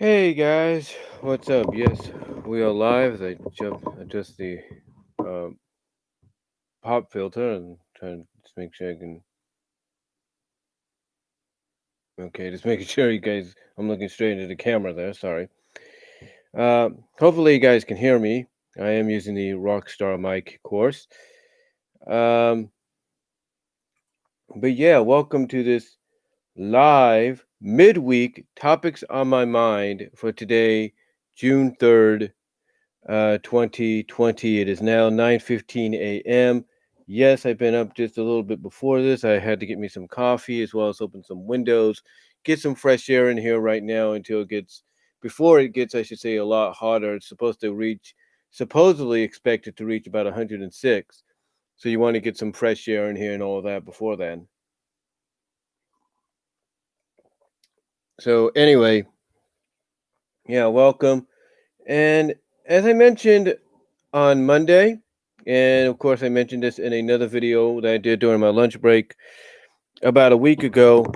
Hey guys, what's up? Yes, we are live. I adjust the um, pop filter and try to just make sure I can. Okay, just making sure you guys. I'm looking straight into the camera there. Sorry. Hopefully you guys can hear me. I am using the Rockstar mic course. Um, but yeah, welcome to this live midweek topics on my mind for today, June 3rd, 2020. It is now 9:15 a.m. Yes, I've been up just a little bit before this. I had to get me some coffee as well as open some windows, get some fresh air in here right now until it gets, before it gets, I should say, a lot hotter. It's supposed to reach, supposedly expected to reach about 106. So you want to get some fresh air in here and all that before then. So anyway, yeah, welcome. And as I mentioned on Monday, and of course, I mentioned this in another video that I did during my lunch break about a week ago.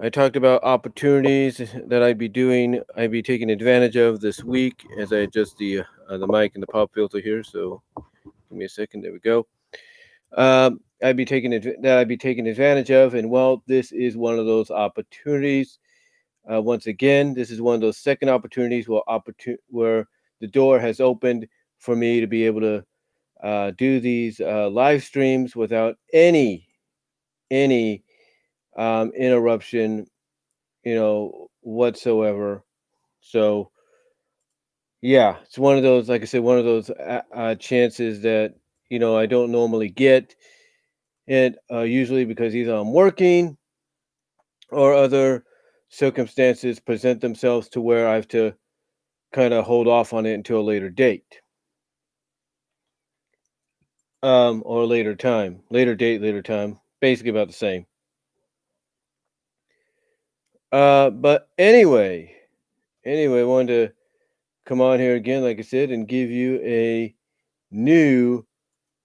I talked about opportunities that I'd be taking advantage of this week as I adjust the mic and the pop filter here. So give me a second. There we go. I'd be taking advantage of, and well, this is one of those opportunities. Once again, this is one of those second opportunities where the door has opened for me to be able to do these live streams without any interruption, whatsoever. So yeah, it's one of those, like I said, one of those chances that I don't normally get. It usually because either I'm working or other circumstances present themselves to where I have to kind of hold off on it until a later date, or a later date, later time, basically about the same. But anyway, I wanted to come on here again, like I said, and give you a new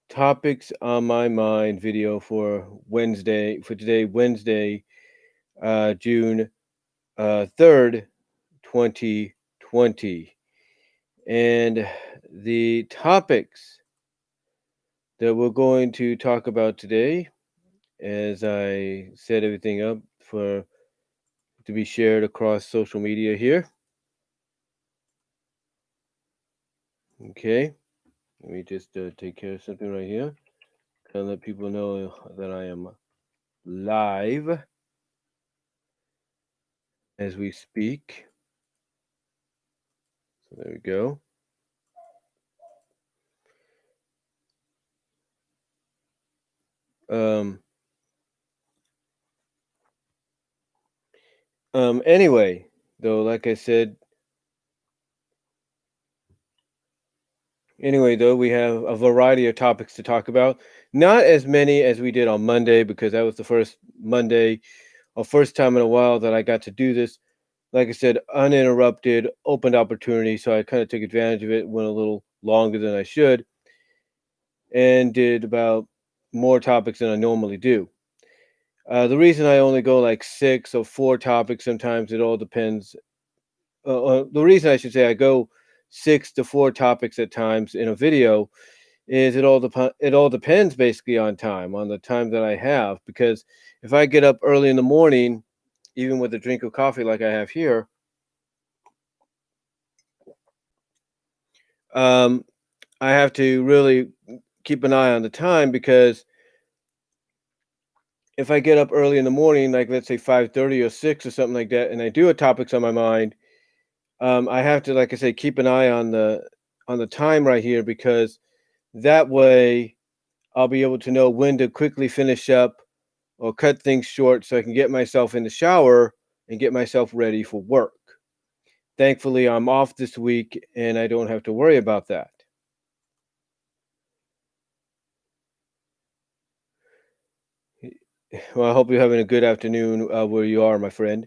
topics on my mind video for today, Wednesday, June 3rd, 2020. And the topics that we're going to talk about today, as I set everything up for to be shared across social media here. Okay, let me just take care of something right here. Kind of let people know that I am live as we speak. So there we go. Um, anyway, though, like I said, we have a variety of topics to talk about. Not as many as we did on Monday because that was the first Monday or first time in a while that I got to do this. Like I said, uninterrupted, open opportunity. So I kind of took advantage of it, went a little longer than I should, and did about more topics than I normally do. The reason I only go like 6 or 4 topics sometimes, it all depends. The reason I should say I go 6 to 4 topics at times in a video is it all depends basically on the time that I have. Because if I get up early in the morning, even with a drink of coffee like I have here, um, I have to really keep an eye on the time because if I get up early in the morning, like let's say 5:30 or 6 or something like that, and I do have topics on my mind, I have to, like I say, keep an eye on the time right here because that way I'll be able to know when to quickly finish up or cut things short so I can get myself in the shower and get myself ready for work. Thankfully, I'm off this week and I don't have to worry about that. Well, I hope you're having a good afternoon where you are, my friend.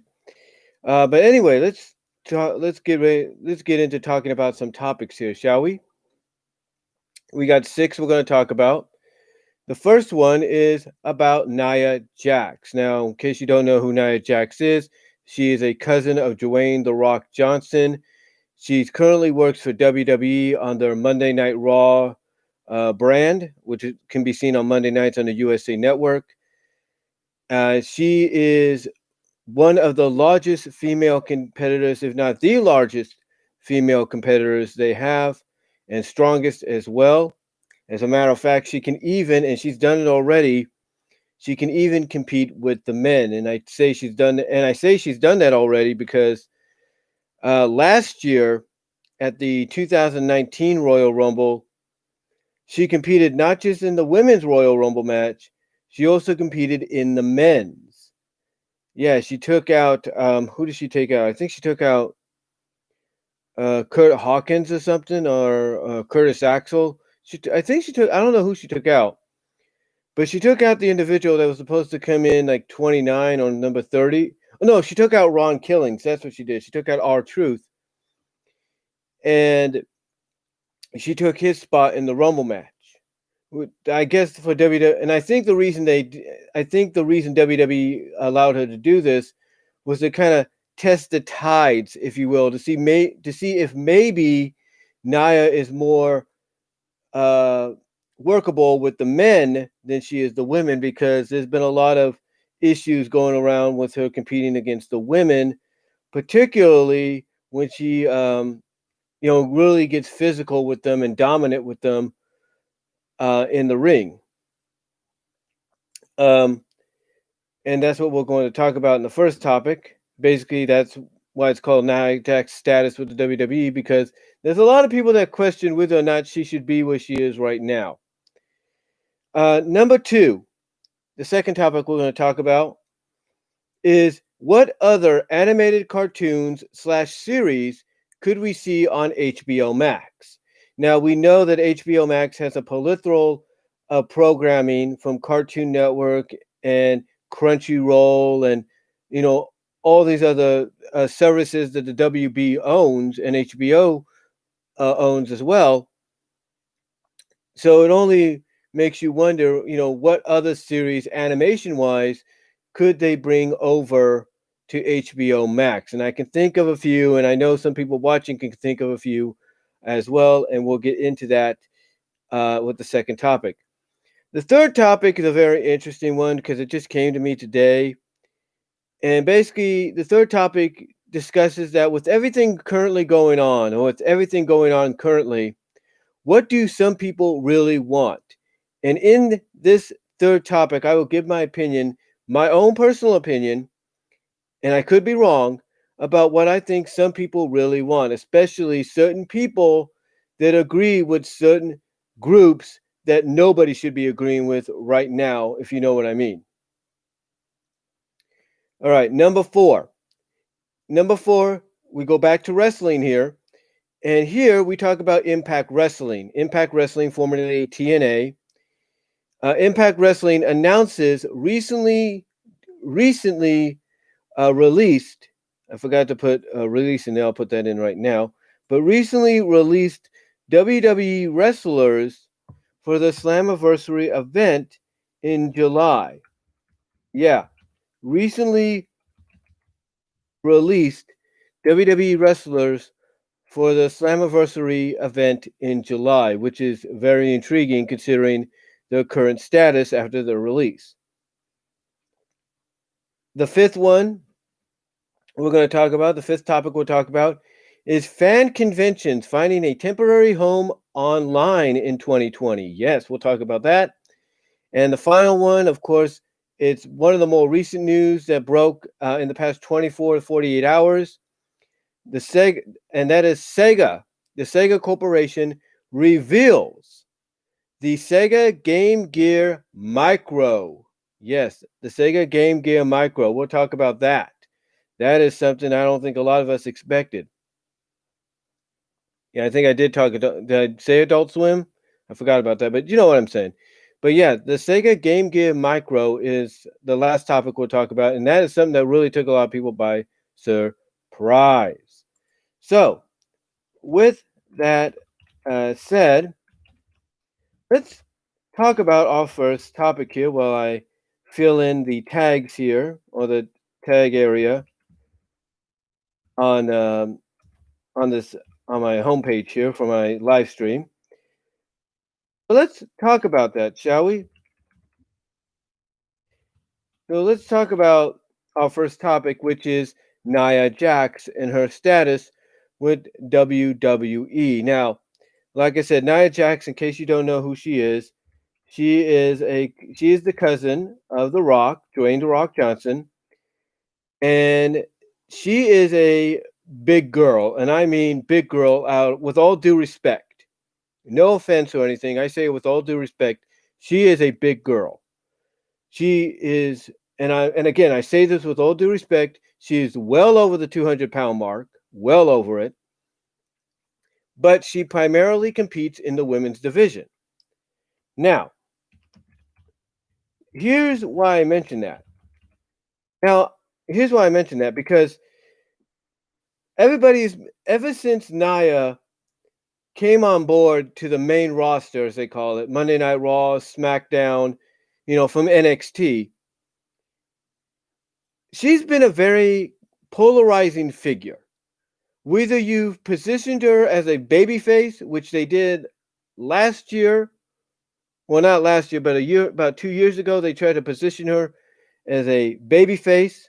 But anyway, let's get into talking about some topics here, shall we? We got 6 we're going to talk about. The first one is about Nia Jax. Now, in case you don't know who Nia Jax is, She is a cousin of Dwayne The Rock Johnson. She currently works for WWE on their Monday Night Raw brand, which can be seen on Monday nights on the USA Network. She is one of the largest female competitors, if not the largest female competitors they have, and strongest as well. As a matter of fact, she can even, and she's done it already, she can even compete with the men. And I say she's done that already because last year at the 2019 Royal Rumble, she competed not just in the women's Royal Rumble match, she also competed in the men's. Yeah, she took out who did she take out? I think she took out Kurt Hawkins or something, or Curtis Axel. I think she took. I don't know who she took out, but she took out the individual that was supposed to come in like 29 on number 30. Oh, no, she took out Ron Killings. That's what she did. She took out R-Truth, and she took his spot in the Rumble match. I guess for WWE, and I think the reason WWE allowed her to do this was to kind of test the tides, if you will, to see if maybe Nia is more uh, workable with the men than she is the women, because there's been a lot of issues going around with her competing against the women, particularly when she really gets physical with them and dominant with them in the ring. Um, and that's what we're going to talk about in the first topic. Basically, that's why it's called Nia Jax status with the WWE, because there's a lot of people that question whether or not she should be where she is right now. Number two, the second topic we're going to talk about is what other animated cartoons / series could we see on HBO Max? Now, we know that HBO Max has a plethora of programming from Cartoon Network and Crunchyroll and, you know, all these other services that the WB owns and HBO owns as well. So it only makes you wonder, what other series animation wise could they bring over to HBO Max? And I can think of a few, and I know some people watching can think of a few as well, and we'll get into that with the second topic. The third topic is a very interesting one because it just came to me today. And basically, the third topic discusses that with everything currently going on, or with everything going on currently, what do some people really want? And in this third topic, I will give my opinion, my own personal opinion, and I could be wrong, about what I think some people really want, especially certain people that agree with certain groups that nobody should be agreeing with right now, if you know what I mean. All right, number four. Number four, we go back to wrestling here. And here we talk about Impact Wrestling. Impact Wrestling, formerly TNA. Impact Wrestling announces recently released. I forgot to put release in there. I'll put that in right now. But recently released WWE Wrestlers for the Slammiversary event in July. Yeah, recently released WWE Wrestlers for the Slammiversary event in July, which is very intriguing considering their current status after their release. The fifth one we're going to talk about, the fifth topic we'll talk about, is fan conventions finding a temporary home online in 2020. Yes, we'll talk about that. And the final one, of course, it's one of the more recent news that broke in the past 24 to 48 hours. The Sega, and that is Sega. The Sega Corporation reveals the Sega Game Gear Micro. Yes, the Sega Game Gear Micro. We'll talk about that. That is something I don't think a lot of us expected. Yeah, I think I did talk. Did I say Adult Swim? I forgot about that, but you know what I'm saying. But yeah, the Sega Game Gear Micro is the last topic we'll talk about, and that is something that really took a lot of people by surprise. So, with that said, let's talk about our first topic here while I fill in the tags here, or the tag area. on on this on my homepage here for my live stream. But let's talk about that, shall we? So let's talk about our first topic, which is Nia Jax and her status with WWE. Now, like I said, Nia Jax, in case you don't know who she is the cousin of The Rock, Dwayne The Rock Johnson, and she is a big girl, and I mean big girl out with all due respect. No offense or anything. I say it with all due respect. She is a big girl. She is, and again, I say this with all due respect, she is well over the 200-pound mark, well over it, but she primarily competes in the women's division. Now, here's why I mention that. Now, here's why I mention that because everybody's ever since Nia came on board to the main roster, as they call it, Monday Night Raw, SmackDown, from NXT, she's been a very polarizing figure. Whether you've positioned her as a babyface, which they did last year, well, not last year, but about 2 years ago, they tried to position her as a babyface,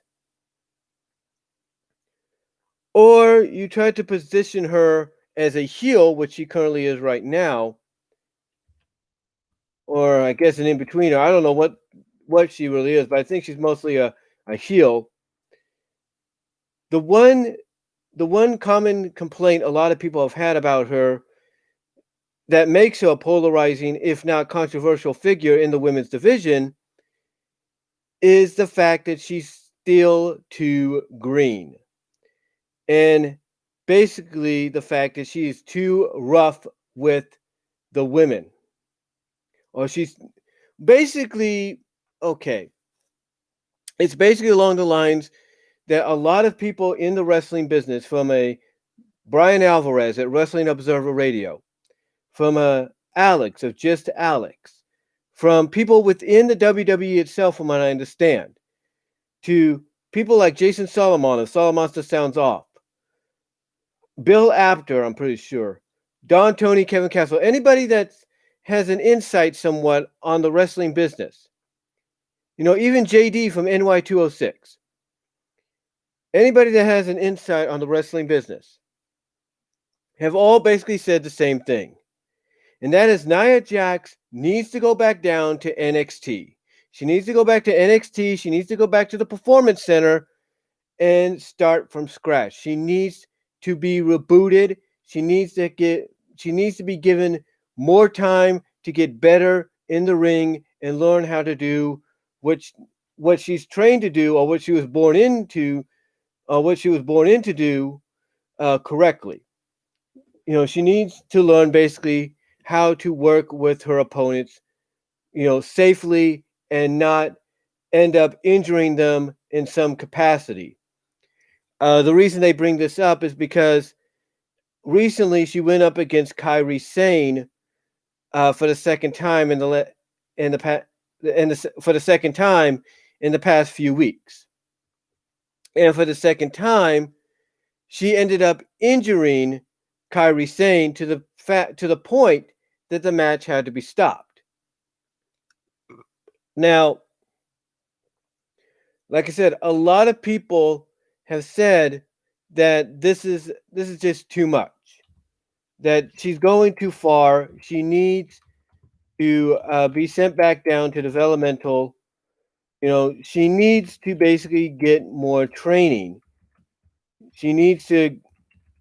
or you tried to position her as a heel, which she currently is right now, or I guess an in-betweener. I don't know what she really is, but I think she's mostly a heel. The one common complaint a lot of people have had about her that makes her a polarizing, if not controversial figure in the women's division is the fact that she's still too green. And basically the fact that she is too rough with the women. Or she's basically, okay, it's basically along the lines that a lot of people in the wrestling business, from a Brian Alvarez at Wrestling Observer Radio, from a Alex of Just Alex, from people within the WWE itself, from what I understand, to people like Jason Solomon of Solomonster Sounds Off, Bill Apter, I'm pretty sure, Don Tony, Kevin Castle, anybody that has an insight somewhat on the wrestling business. Even JD from NY206. Anybody that has an insight on the wrestling business have all basically said the same thing. And that is Nia Jax needs to go back down to NXT. She needs to go back to NXT. She needs to go back to the Performance Center and start from scratch. She needs to be rebooted. She needs to be given more time to get better in the ring and learn how to do what she's trained to do, or what she was born into, do correctly. She needs to learn basically how to work with her opponents, safely and not end up injuring them in some capacity. The reason they bring this up is because recently she went up against Kairi Sane for the second time for the second time in the past few weeks, and for the second time, she ended up injuring Kairi Sane to the point that the match had to be stopped. Now, like I said, a lot of people have said that this is just too much, that she's going too far. She needs to be sent back down to developmental. She needs to basically get more training. She needs to,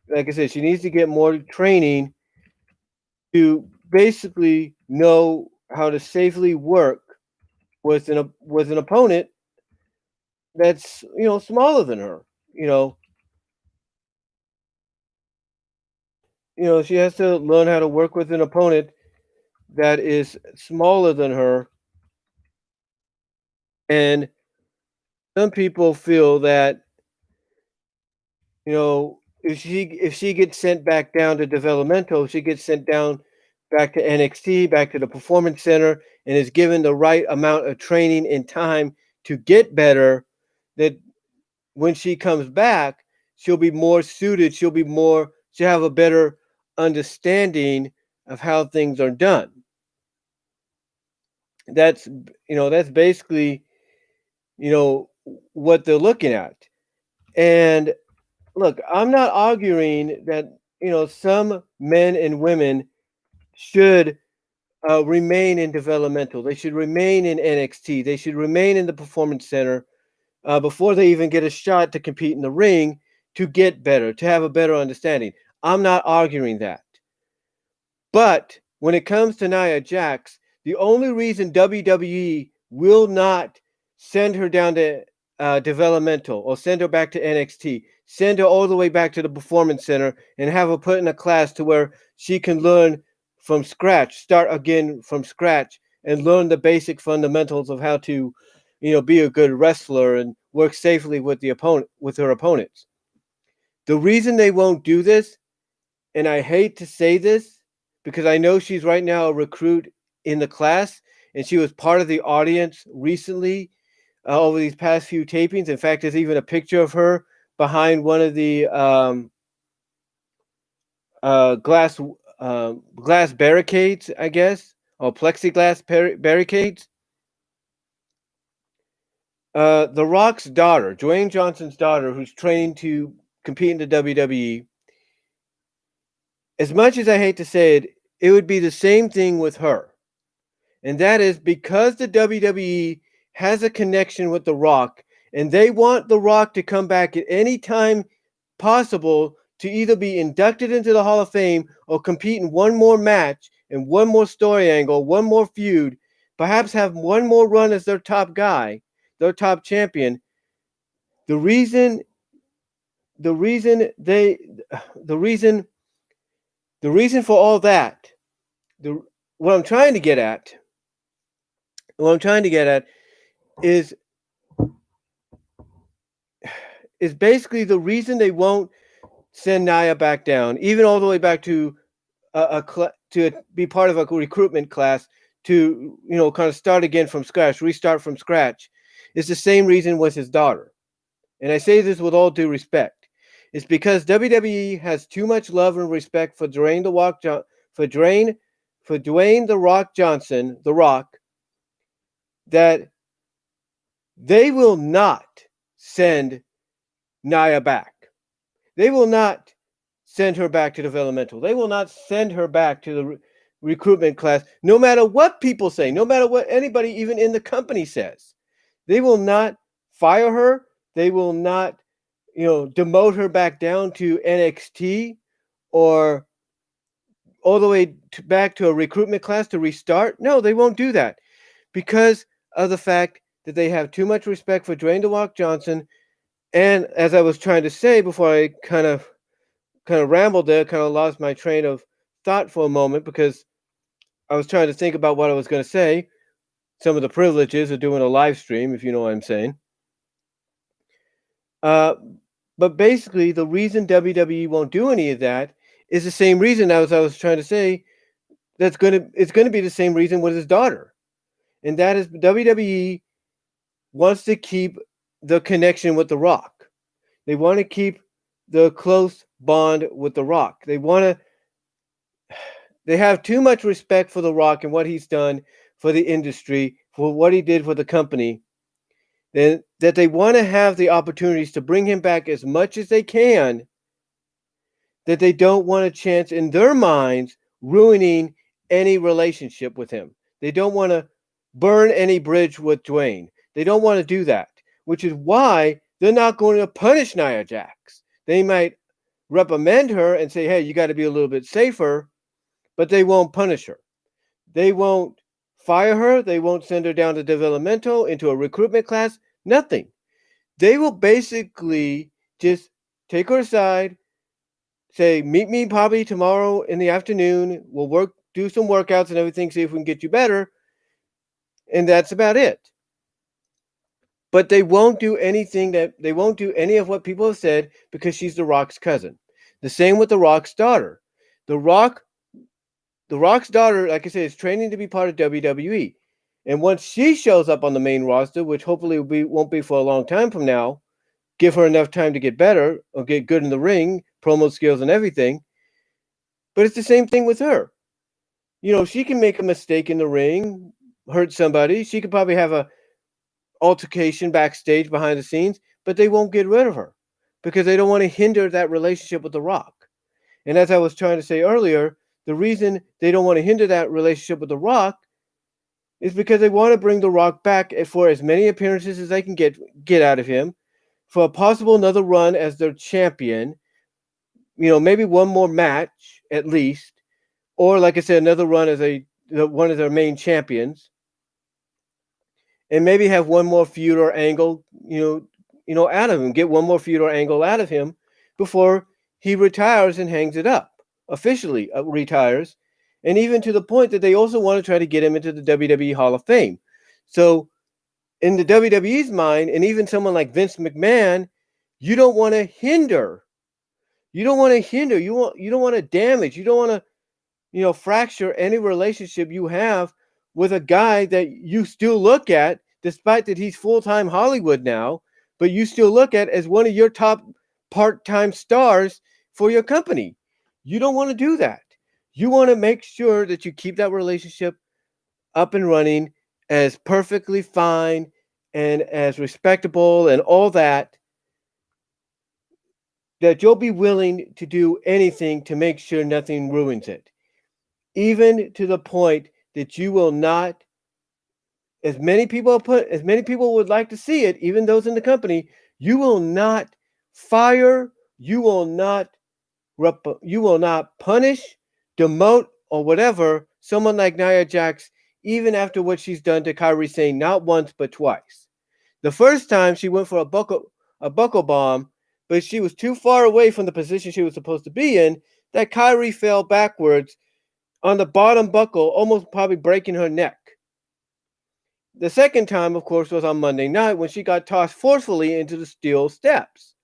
like I said, she needs to get more training to basically know how to safely work with an opponent that's smaller than her. She has to learn how to work with an opponent that is smaller than her. And some people feel that if she gets sent back down to developmental, she gets sent down back to NXT, back to the Performance Center, and is given the right amount of training and time to get better, that when she comes back, she'll be more suited. She'll have a better understanding of how things are done. That's that's basically what they're looking at. And look, I'm not arguing that some men and women should remain in developmental. They should remain in NXT. They should remain in the Performance Center before they even get a shot to compete in the ring, to get better, to have a better understanding. I'm not arguing that. But when it comes to Nia Jax, the only reason WWE will not send her down to developmental or send her back to NXT, send her all the way back to the Performance Center and have her put in a class to where she can learn from scratch, start again from scratch, and learn the basic fundamentals of how to, be a good wrestler and work safely with her opponents. The reason they won't do this, and I hate to say this because I know she's right now a recruit in the class, and she was part of the audience recently over these past few tapings. In fact, there's even a picture of her behind one of the glass barricades, I guess, or plexiglass barricades. The Rock's daughter, Dwayne Johnson's daughter, who's trained to compete in the WWE. As much as I hate to say it, it would be the same thing with her. And that is because the WWE has a connection with The Rock, and they want The Rock to come back at any time possible to either be inducted into the Hall of Fame or compete in one more match and one more story angle, one more feud, perhaps have one more run as their top guy, their top champion. The reason for all that, what I'm trying to get at is basically the reason they won't send Nia back down, even all the way back to to be part of a recruitment class, to kind of start again from scratch, restart from scratch, is the same reason with his daughter. And I say this with all due respect. It's because WWE has too much love and respect for Dwayne The Rock Johnson, The Rock, that they will not send Nia back. They will not send her back to developmental. They will not send her back to the recruitment class, no matter what people say, no matter what anybody even in the company says. They will not fire her. They will not, demote her back down to NXT or all the way back to a recruitment class to restart. No, they won't do that because of the fact that they have too much respect for Dwayne The Rock Johnson. And as I was trying to say before I kind of rambled there, kind of lost my train of thought for a moment because I was trying to think about what I was going to say. Some of the privileges of doing a live stream, if you know what I'm saying. But basically, the reason WWE won't do any of that is the same reason as I was trying to say. It's going to be the same reason with his daughter, and that is WWE wants to keep the connection with The Rock. They want to keep the close bond with The Rock. They have too much respect for The Rock and what he's done for the industry, for what he did for the company, that they want to have the opportunities to bring him back as much as they can, that they don't want a chance in their minds ruining any relationship with him. They don't want to burn any bridge with Dwayne. They don't want to do that, which is why they're not going to punish Nia Jax. They might reprimand her and say, hey, you got to be a little bit safer, but they won't punish her. They won't fire her. They won't send her down to developmental, into a recruitment class, nothing. They will basically just take her aside, say, meet me probably tomorrow in the afternoon. We'll do some workouts and everything, see if we can get you better. And that's about it. But they won't do any of what people have said because she's The Rock's cousin. The same with The Rock's daughter. The Rock's daughter, like I said, is training to be part of WWE. And once she shows up on the main roster, which hopefully won't be for a long time from now, give her enough time to get better or get good in the ring, promo skills and everything. But it's the same thing with her. She can make a mistake in the ring, hurt somebody. She could probably have a altercation backstage behind the scenes, but they won't get rid of her because they don't want to hinder that relationship with The Rock. And as I was trying to say earlier, the reason they don't want to hinder that relationship with The Rock is because they want to bring The Rock back for as many appearances as they can get out of him, for a possible another run as their champion, maybe one more match at least, or like I said, another run as one of their main champions, and maybe have one more feud or angle, out of him, get one more feud or angle out of him before he retires and hangs it up, officially retires, and even to the point that they also want to try to get him into the WWE Hall of Fame. So in the WWE's mind, and even someone like Vince McMahon, you don't want to hinder. You don't want to hinder. You don't want to damage. You don't want to, fracture any relationship you have with a guy that you still look at, despite that he's full-time Hollywood now, but you still look at as one of your top part-time stars for your company. You don't want to do that. You want to make sure that you keep that relationship up and running as perfectly fine and as respectable and all that you'll be willing to do anything to make sure nothing ruins it. Even to the point that you will not, as many people would like to see it, even those in the company, you will not fire, you will not punish, demote, or whatever someone like Nia Jax, even after what she's done to Kairi Sane, not once but twice. The first time she went for a buckle bomb, but she was too far away from the position she was supposed to be in that Kairi fell backwards on the bottom buckle, almost probably breaking her neck. The second time, of course, was on Monday night when she got tossed forcefully into the steel steps.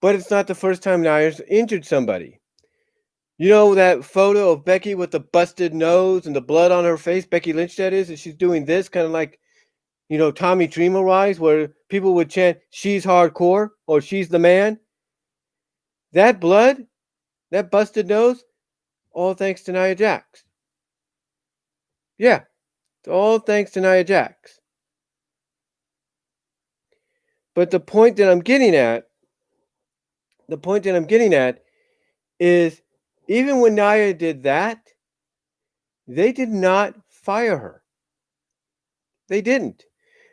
But it's not the first time Nia's injured somebody. You know that photo of Becky with the busted nose and the blood on her face, Becky Lynch that is, and she's doing this kind of like, Tommy Dreamer wise, where people would chant, "She's hardcore" or "She's the man." That blood, that busted nose, all thanks to Nia Jax. Yeah, it's all thanks to Nia Jax. But the point that I'm getting at is, even when Nia did that, they did not fire her. They didn't.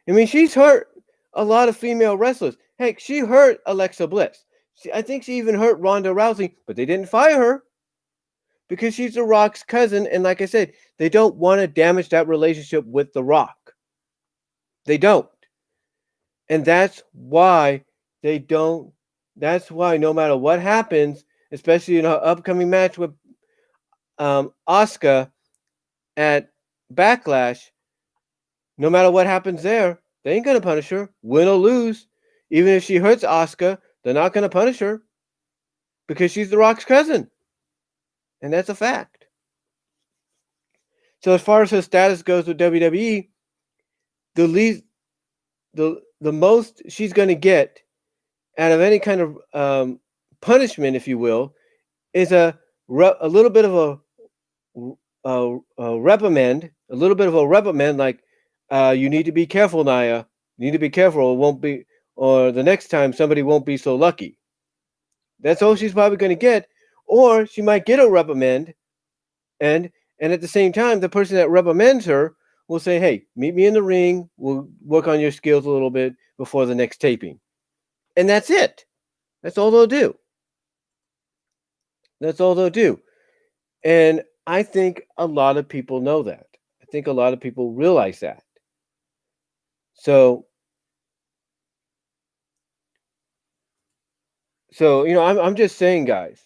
I mean, she's hurt a lot of female wrestlers. Heck, she hurt Alexa Bliss. I think she even hurt Ronda Rousey, but they didn't fire her because she's The Rock's cousin. And like I said, they don't want to damage that relationship with The Rock. They don't. And that's why they don't. That's why no matter what happens, especially in her upcoming match with Asuka at Backlash, no matter what happens there, they ain't going to punish her, win or lose. Even if she hurts Asuka, they're not going to punish her because she's The Rock's cousin. And that's a fact. So as far as her status goes with WWE, the most she's going to get out of any kind of punishment, if you will, is a little bit of a reprimand, like, you need to be careful, Nia. You need to be careful, or the next time somebody won't be so lucky. That's all she's probably going to get. Or she might get a reprimand, and at the same time, the person that reprimands her will say, "Hey, meet me in the ring. We'll work on your skills a little bit before the next taping." And that's it. That's all they'll do. That's all they'll do. And I think a lot of people know that. I think a lot of people realize that. So I'm just saying, guys.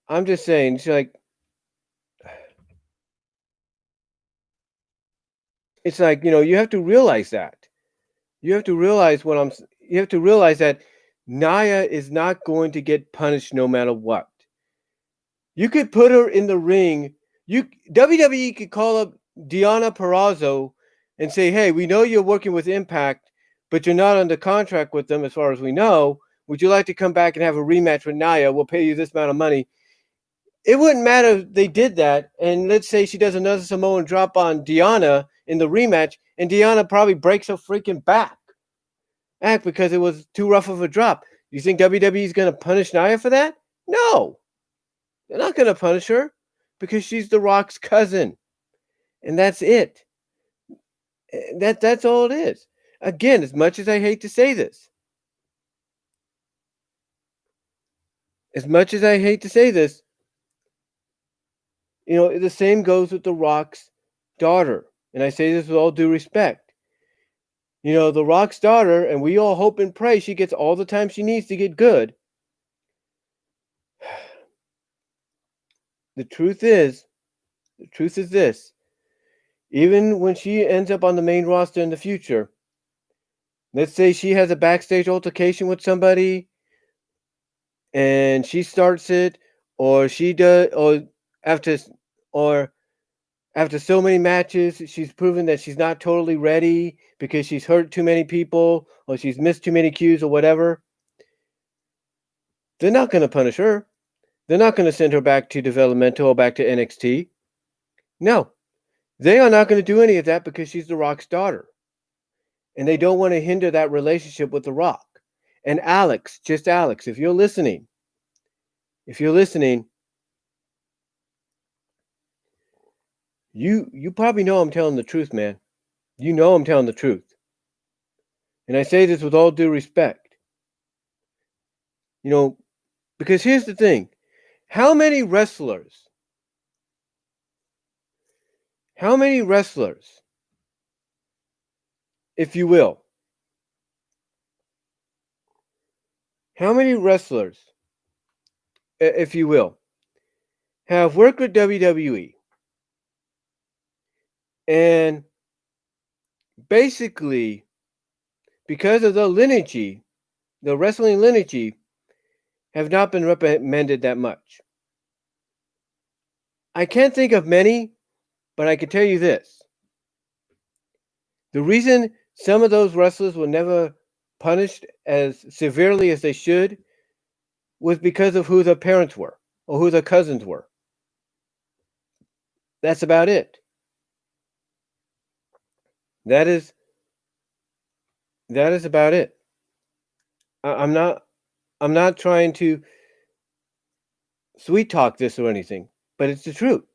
I'm just saying, it's like, you have to realize that. You have to realize that Nia is not going to get punished no matter what. You could put her in the ring. WWE could call up Deonna Purrazzo and say, "Hey, we know you're working with Impact, but you're not under contract with them as far as we know. Would you like to come back and have a rematch with Nia? We'll pay you this amount of money. It wouldn't matter if they did that, and let's say she does another Samoan drop on Deanna in the rematch, and Deanna probably breaks her freaking back because it was too rough of a drop. You think WWE is going to punish Nia for that? No, they're not going to punish her because she's The Rock's cousin, and that's it. That's all it is. Again, as much as I hate to say this, the same goes with The Rock's daughter. And I say this with all due respect. The Rock's daughter, and we all hope and pray she gets all the time she needs to get good. The truth is this. Even when she ends up on the main roster in the future, let's say she has a backstage altercation with somebody and she starts it, or she does, after so many matches, she's proven that she's not totally ready because she's hurt too many people or she's missed too many cues or whatever. They're not going to punish her. They're not going to send her back to developmental or back to NXT. No, they are not going to do any of that because she's The Rock's daughter. And they don't want to hinder that relationship with The Rock. And Alex, if you're listening, you probably know I'm telling the truth, man. You know I'm telling the truth. And I say this with all due respect. Because here's the thing. How many wrestlers, if you will, have worked with WWE and basically, because of the wrestling lineage, have not been recommended that much? I can't think of many, but I can tell you this. The reason some of those wrestlers were never punished as severely as they should was because of who their parents were or who their cousins were. That's about it. That is about it. I'm not trying to sweet talk this or anything, but it's the truth.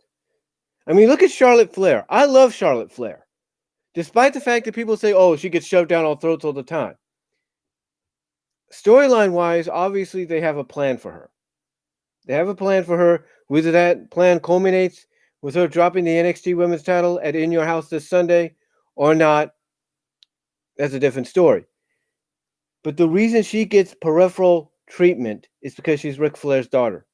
I mean, look at Charlotte Flair. I love Charlotte Flair. Despite the fact that people say, oh, she gets shoved down our throats all the time. Storyline-wise, obviously, they have a plan for her. Whether that plan culminates with her dropping the NXT Women's title at In Your House this Sunday or not, that's a different story. But the reason she gets peripheral treatment is because she's Ric Flair's daughter.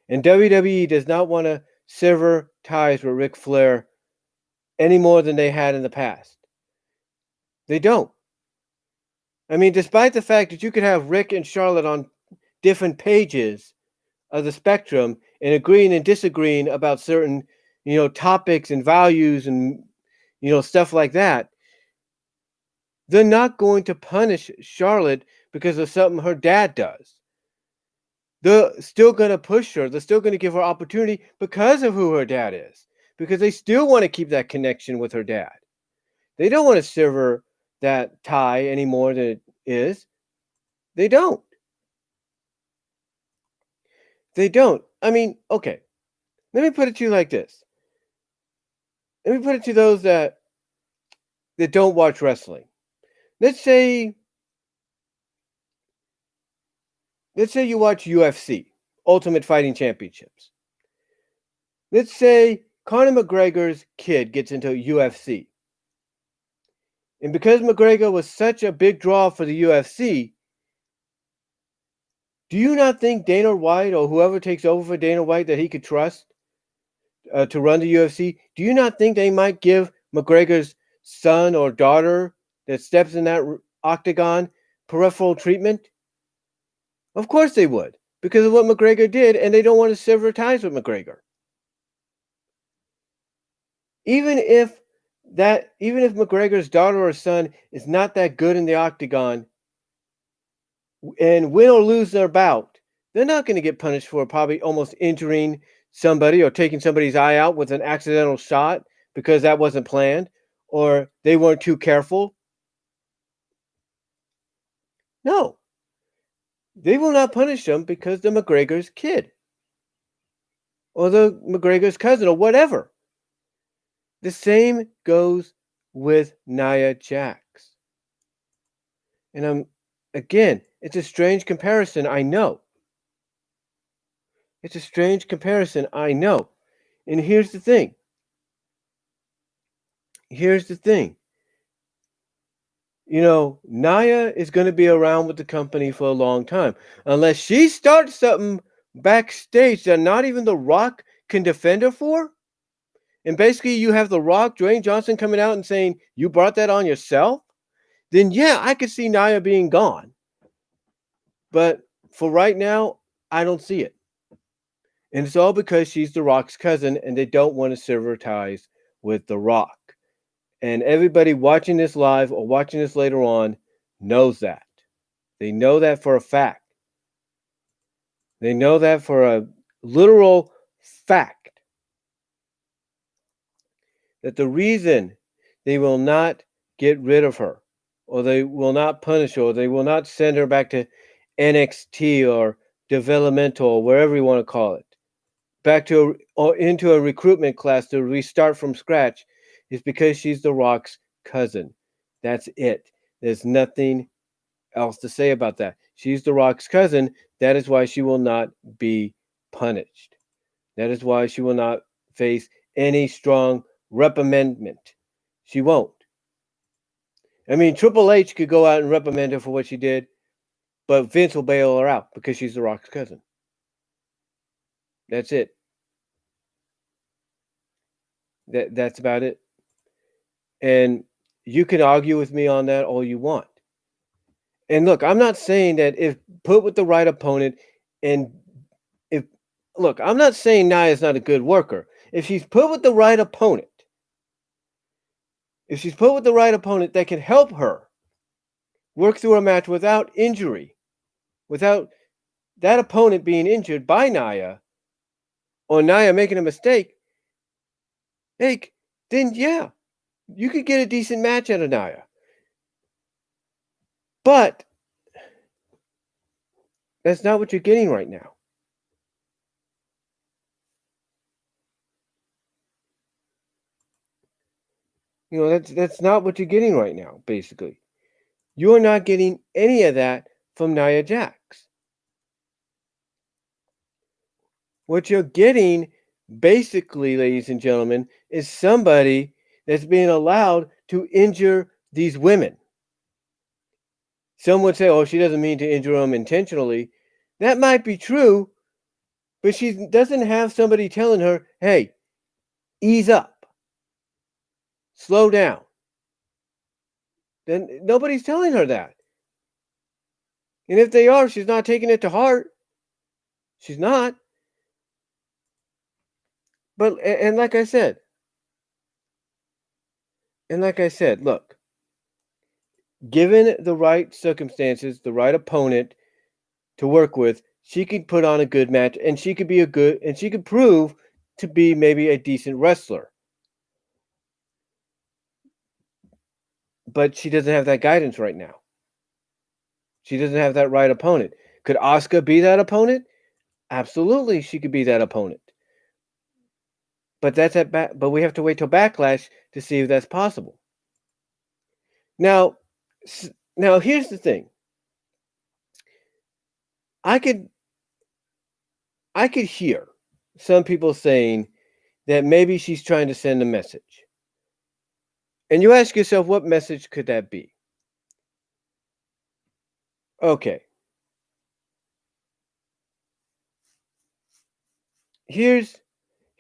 And WWE does not want to sever ties with Ric Flair any more than they had in the past. They don't. I mean, despite the fact that you could have Rick and Charlotte on different pages of the spectrum and agreeing and disagreeing about certain, topics and values and, stuff like that, they're not going to punish Charlotte because of something her dad does. They're still going to push her. They're still going to give her opportunity because of who her dad is, because they still want to keep that connection with her dad. They don't want to sever that tie any more than it is. They don't. I mean, okay. Let me put it to you like this. Let me put it to those that don't watch wrestling. Let's say you watch UFC, Ultimate Fighting Championships. Let's say Conor McGregor's kid gets into UFC. And because McGregor was such a big draw for the UFC, do you not think Dana White or whoever takes over for Dana White that he could trust to run the UFC? Do you not think they might give McGregor's son or daughter that steps in that octagon peripheral treatment? Of course they would, because of what McGregor did, and they don't want to sever ties with McGregor. Even if that even if McGregor's daughter or son is not that good in the octagon and win or lose their bout, they're not going to get punished for probably almost injuring somebody or taking somebody's eye out with an accidental shot because that wasn't planned or they weren't too careful. No, they will not punish them because they're McGregor's kid or the McGregor's cousin or whatever. The same goes with Nia Jax. And again, it's a strange comparison, I know. It's a strange comparison, I know. And here's the thing. Here's the thing. Nia is going to be around with the company for a long time. Unless she starts something backstage that not even The Rock can defend her for. And basically, you have The Rock, Dwayne Johnson coming out and saying, you brought that on yourself. Then, yeah, I could see Nia being gone. But for right now, I don't see it. And it's all because she's The Rock's cousin and they don't want to sever ties with The Rock. And everybody watching this live or watching this later on knows that. They know that for a fact. They know that for a literal fact. That the reason they will not get rid of her or they will not punish her or they will not send her back to NXT or developmental or wherever you want to call it, back to or into a recruitment class to restart from scratch is because she's The Rock's cousin. That's it. There's nothing else to say about that. She's The Rock's cousin. That is why she will not be punished. That is why she will not face any strong reprimandment. She won't. I mean, Triple H could go out and reprimand her for what she did, but Vince will bail her out because she's The Rock's cousin. That's it. That's about it. And you can argue with me on that all you want. And look, I'm not saying that if put with the right opponent and if look, I'm not saying Nia's not a good worker. If she's put with the right opponent, that can help her work through a match without injury, without that opponent being injured by Nia or Nia making a mistake, hey, then yeah, you could get a decent match out of Nia. But that's not what you're getting right now. That's not what you're getting right now, basically. You're not getting any of that from Nia Jax. What you're getting, basically, ladies and gentlemen, is somebody that's being allowed to injure these women. Some would say, oh, she doesn't mean to injure them intentionally. That might be true, but she doesn't have somebody telling her, hey, ease up, slow down. Then nobody's telling her that. And if they are, she's not taking it to heart. She's not. But, and like I said, look, given the right circumstances, the right opponent to work with, she could put on a good match and she could prove to be maybe a decent wrestler. But she doesn't have that guidance right now. She doesn't have that right opponent. Could Asuka be that opponent? Absolutely, she could be that opponent. But but we have to wait till Backlash to see if that's possible. Now here's the thing. I could hear some people saying that maybe she's trying to send a message. And you ask yourself, what message could that be? Okay. Here's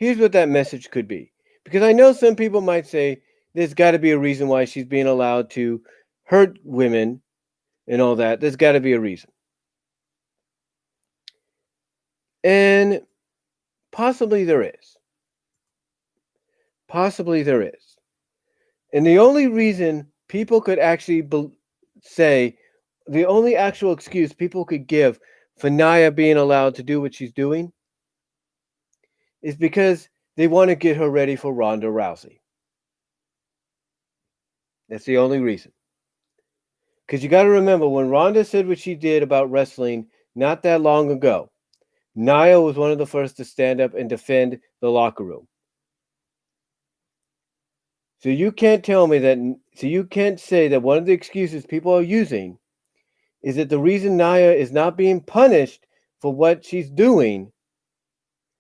what that message could be. Because I know some people might say there's got to be a reason why she's being allowed to hurt women and all that. There's got to be a reason. And possibly there is. Possibly there is. And the only reason people could actually say, the only actual excuse people could give for Nia being allowed to do what she's doing is because they want to get her ready for Ronda Rousey. That's the only reason. Because you got to remember, when Ronda said what she did about wrestling not that long ago, Nia was one of the first to stand up and defend the locker room. So you can't tell me that. So you can't say that one of the excuses people are using is that the reason Nia is not being punished for what she's doing,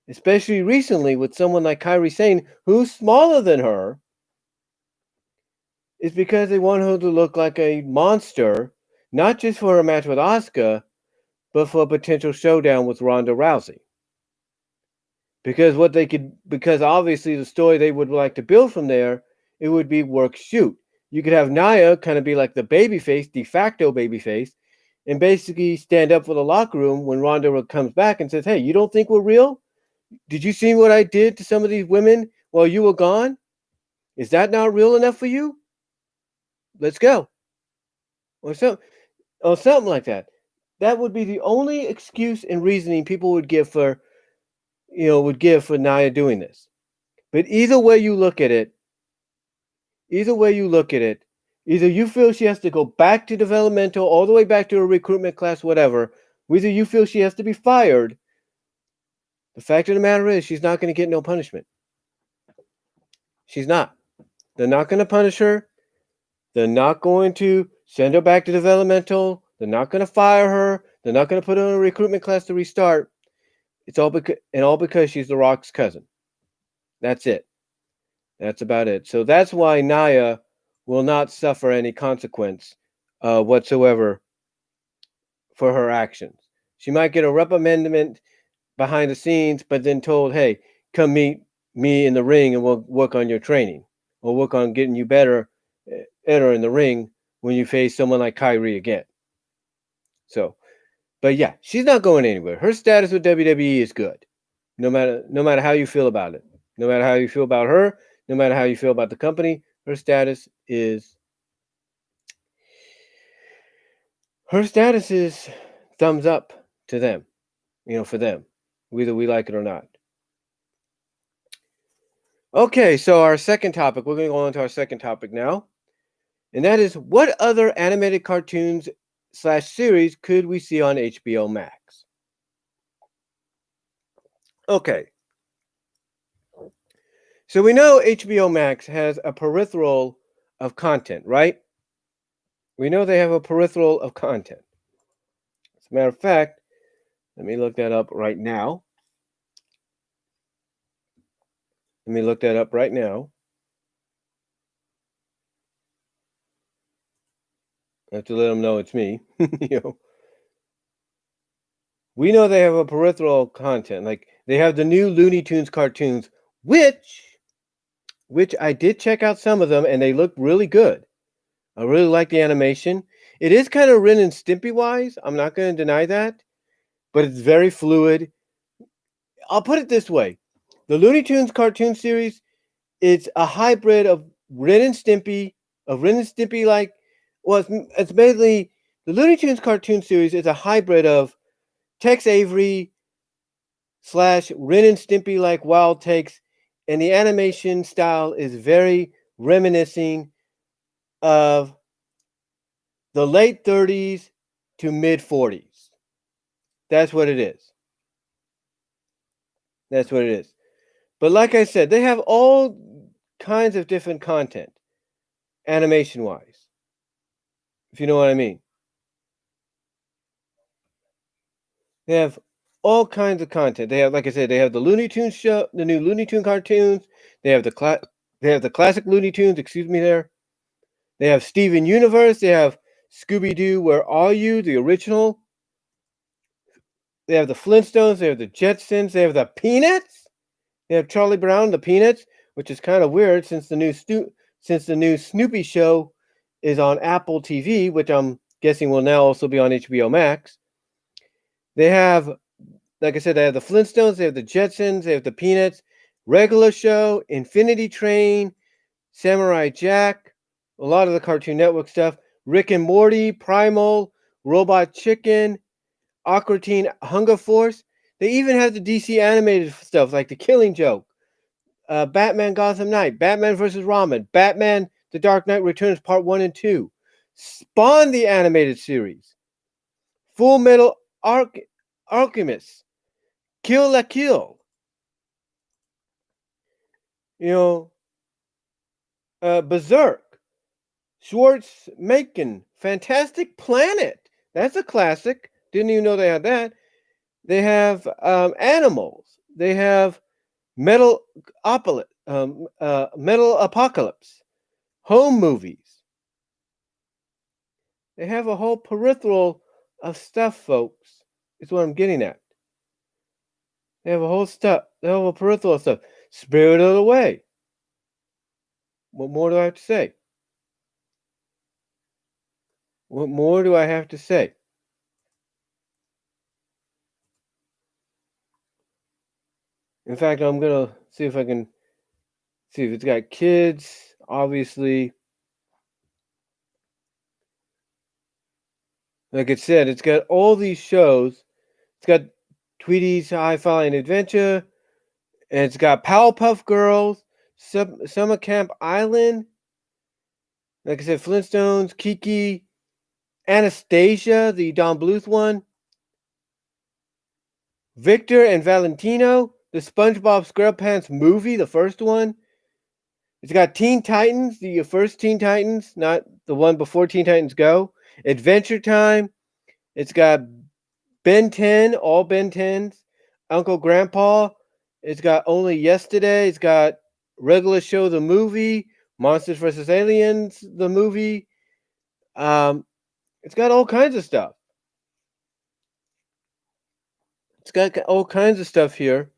especially recently with someone like Kairi Sane, who's smaller than her, is because they want her to look like a monster, not just for her match with Asuka, but for a potential showdown with Ronda Rousey. Because obviously the story they would like to build from there, it would be work shoot. You could have Nia kind of be like the babyface, de facto babyface, and basically stand up for the locker room when Ronda comes back and says, "Hey, you don't think we're real? Did you see what I did to some of these women while you were gone? Is that not real enough for you? Let's go." Or something like that. That would be the only excuse and reasoning people would give for Nia doing this. But either way you look at it, either you feel she has to go back to developmental, all the way back to a recruitment class, whatever, whether you feel she has to be fired, the fact of the matter is she's not going to get no punishment. She's not. They're not going to punish her. They're not going to send her back to developmental. They're not going to fire her. They're not going to put her in a recruitment class to restart. It's all because she's The Rock's cousin. That's it. That's about it. So that's why Nia will not suffer any consequence whatsoever for her actions. She might get a reprimandment behind the scenes, but then told, "Hey, come meet me in the ring and we'll work on your training. We'll work on getting you better in the ring when you face someone like Kairi again." So, but yeah, she's not going anywhere. Her status with WWE is good. No matter how you feel about it. No matter how you feel about her, no matter how you feel about the company, her status is thumbs up to them, for them, whether we like it or not. Okay, so our second topic, we're going to go on to our second topic now. And that is, what other animated cartoons / series could we see on HBO Max? Okay. So we know HBO Max has a peripheral of content, right? We know they have a peripheral of content. As a matter of fact, let me look that up right now. I have to let them know it's me. We know they have a peripheral content. Like, they have the new Looney Tunes cartoons, which I did check out some of them, and they look really good. I really like the animation. It is kind of Ren and Stimpy wise. I'm not going to deny that, but it's very fluid. I'll put it this way: the Looney Tunes cartoon series, it's a hybrid of Ren and Stimpy, like. Well, it's basically the Looney Tunes cartoon series is a hybrid of Tex Avery / Ren and Stimpy like wild takes, and the animation style is very reminiscing of the late 30s to mid 40s. That's what it is. But like I said, they have all kinds of different content, animation-wise, if you know what I mean. They have all kinds of content. They have, like I said, they have the Looney Tunes show, the new Looney Tune cartoons. They have the classic Looney Tunes. Excuse me, there. They have Steven Universe. They have Scooby Doo. Where Are You? The original. They have the Flintstones. They have the Jetsons. They have the Peanuts. They have Charlie Brown, the Peanuts, which is kind of weird since the new Snoopy show is on Apple TV, which I'm guessing will now also be on HBO Max. They have, like I said, they have the Flintstones, they have the Jetsons, they have the Peanuts, regular show, Infinity Train, Samurai Jack, a lot of the Cartoon Network stuff, Rick and Morty, Primal, Robot Chicken, Aqua Teen Hunger Force. They even have the DC animated stuff like The Killing Joke, Batman Gotham Knight, Batman vs. Robin, Batman The Dark Knight Returns Part 1 and 2, Spawn the Animated Series, Full Metal Alchemist, Kill la Kill, Berserk, Schwartz Macon, Fantastic Planet. That's a classic. Didn't even know they had that. They have Animals. They have Metal Apocalypse, home movies. They have a whole peripheral of stuff, folks. Is what I'm getting at. They have a whole stuff. They have a peripheral stuff. Spirited Away. What more do I have to say? What more do I have to say? In fact, I'm going to see if I can see if it's got kids, obviously. Like it said, it's got all these shows. It's got Tweety's High-Flying Adventure, and it's got Powerpuff Girls, Summer Camp Island. Like I said, Flintstones, Kiki, Anastasia, the Don Bluth one, Victor and Valentino, the SpongeBob SquarePants movie, the first one. It's got Teen Titans, the first Teen Titans, not the one before Teen Titans Go. Adventure Time. It's got Ben 10, all Ben 10s. Uncle Grandpa. It's got Only Yesterday. It's got Regular Show, the movie. Monsters vs. Aliens, the movie. It's got all kinds of stuff. It's got all kinds of stuff here.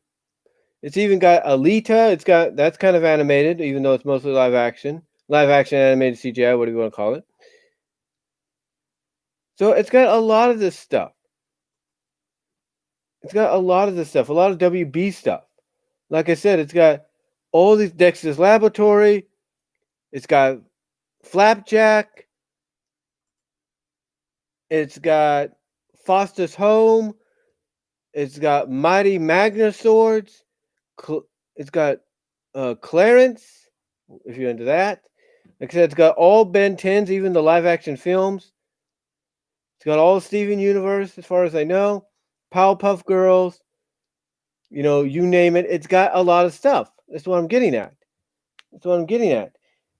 It's even got Alita. That's kind of animated, even though it's mostly live action animated CGI, whatever you want to call it. So it's got a lot of this stuff. It's got a lot of this stuff, a lot of WB stuff. Like I said, it's got all these Dexter's Laboratory. It's got Flapjack. It's got Foster's Home. It's got Mighty Magna Swords. It's got Clarence, if you're into that. Like I said, it's got all Ben 10s, even the live action films. It's got all Steven Universe, as far as I know. Powerpuff Girls. You name it. It's got a lot of stuff. That's what I'm getting at.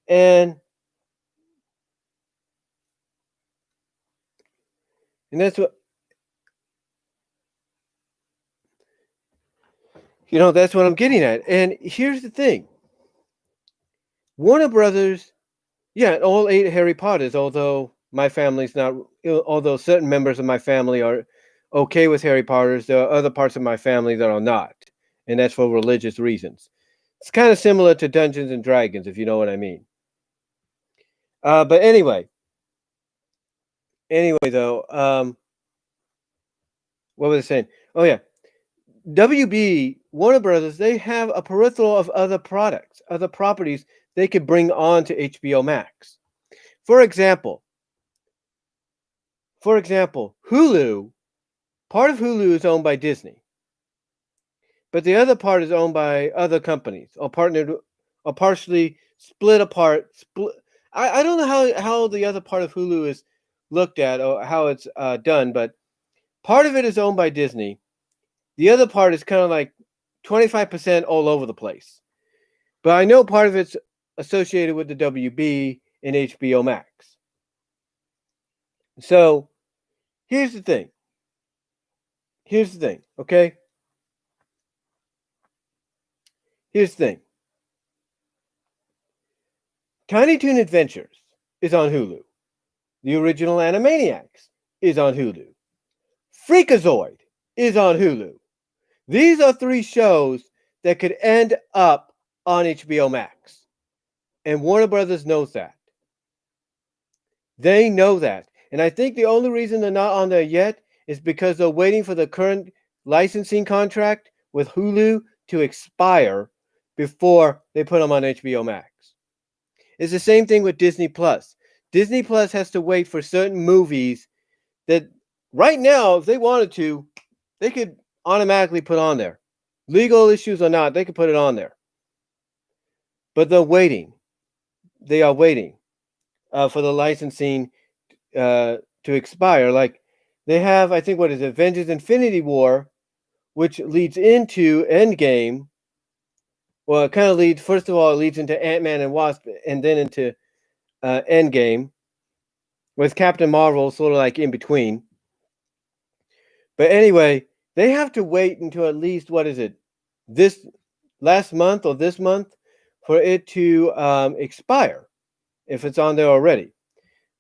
And that's what that's what I'm getting at. And here's the thing. Warner Brothers, all 8 Harry Potters, although my family's not, although certain members of my family are okay with Harry Potters, there are other parts of my family that are not. And that's for religious reasons. It's kind of similar to Dungeons and Dragons, if you know what I mean. But anyway, though, what was I saying? Oh, yeah. WB, Warner Brothers, they have a peripheral of other products, other properties they could bring on to HBO Max. For example, Hulu, part of Hulu is owned by Disney, but the other part is owned by other companies or partnered or partially split apart. I don't know how the other part of Hulu is looked at or how it's done, but part of it is owned by Disney. The other part is kind of like 25% all over the place. But I know part of it's associated with the WB and HBO Max. So here's the thing, okay? Here's the thing. Tiny Toon Adventures is on Hulu. The original Animaniacs is on Hulu. Freakazoid is on Hulu. These are 3 shows that could end up on HBO Max. And Warner Brothers knows that. They know that. And I think the only reason they're not on there yet is because they're waiting for the current licensing contract with Hulu to expire before they put them on HBO Max. It's the same thing with Disney Plus. Disney Plus has to wait for certain movies that right now, if they wanted to, they could automatically put on there. Legal issues or not, they could put it on there. But they're waiting. They are waiting for the licensing to expire. Like they have, I think, what is it, Avengers Infinity War, which leads into Endgame. Well, it kind of leads, first of all, it leads into Ant-Man and Wasp, and then into Endgame, with Captain Marvel sort of like in between. But anyway, they have to wait until at least, what is it, this last month or this month for it to expire if it's on there already.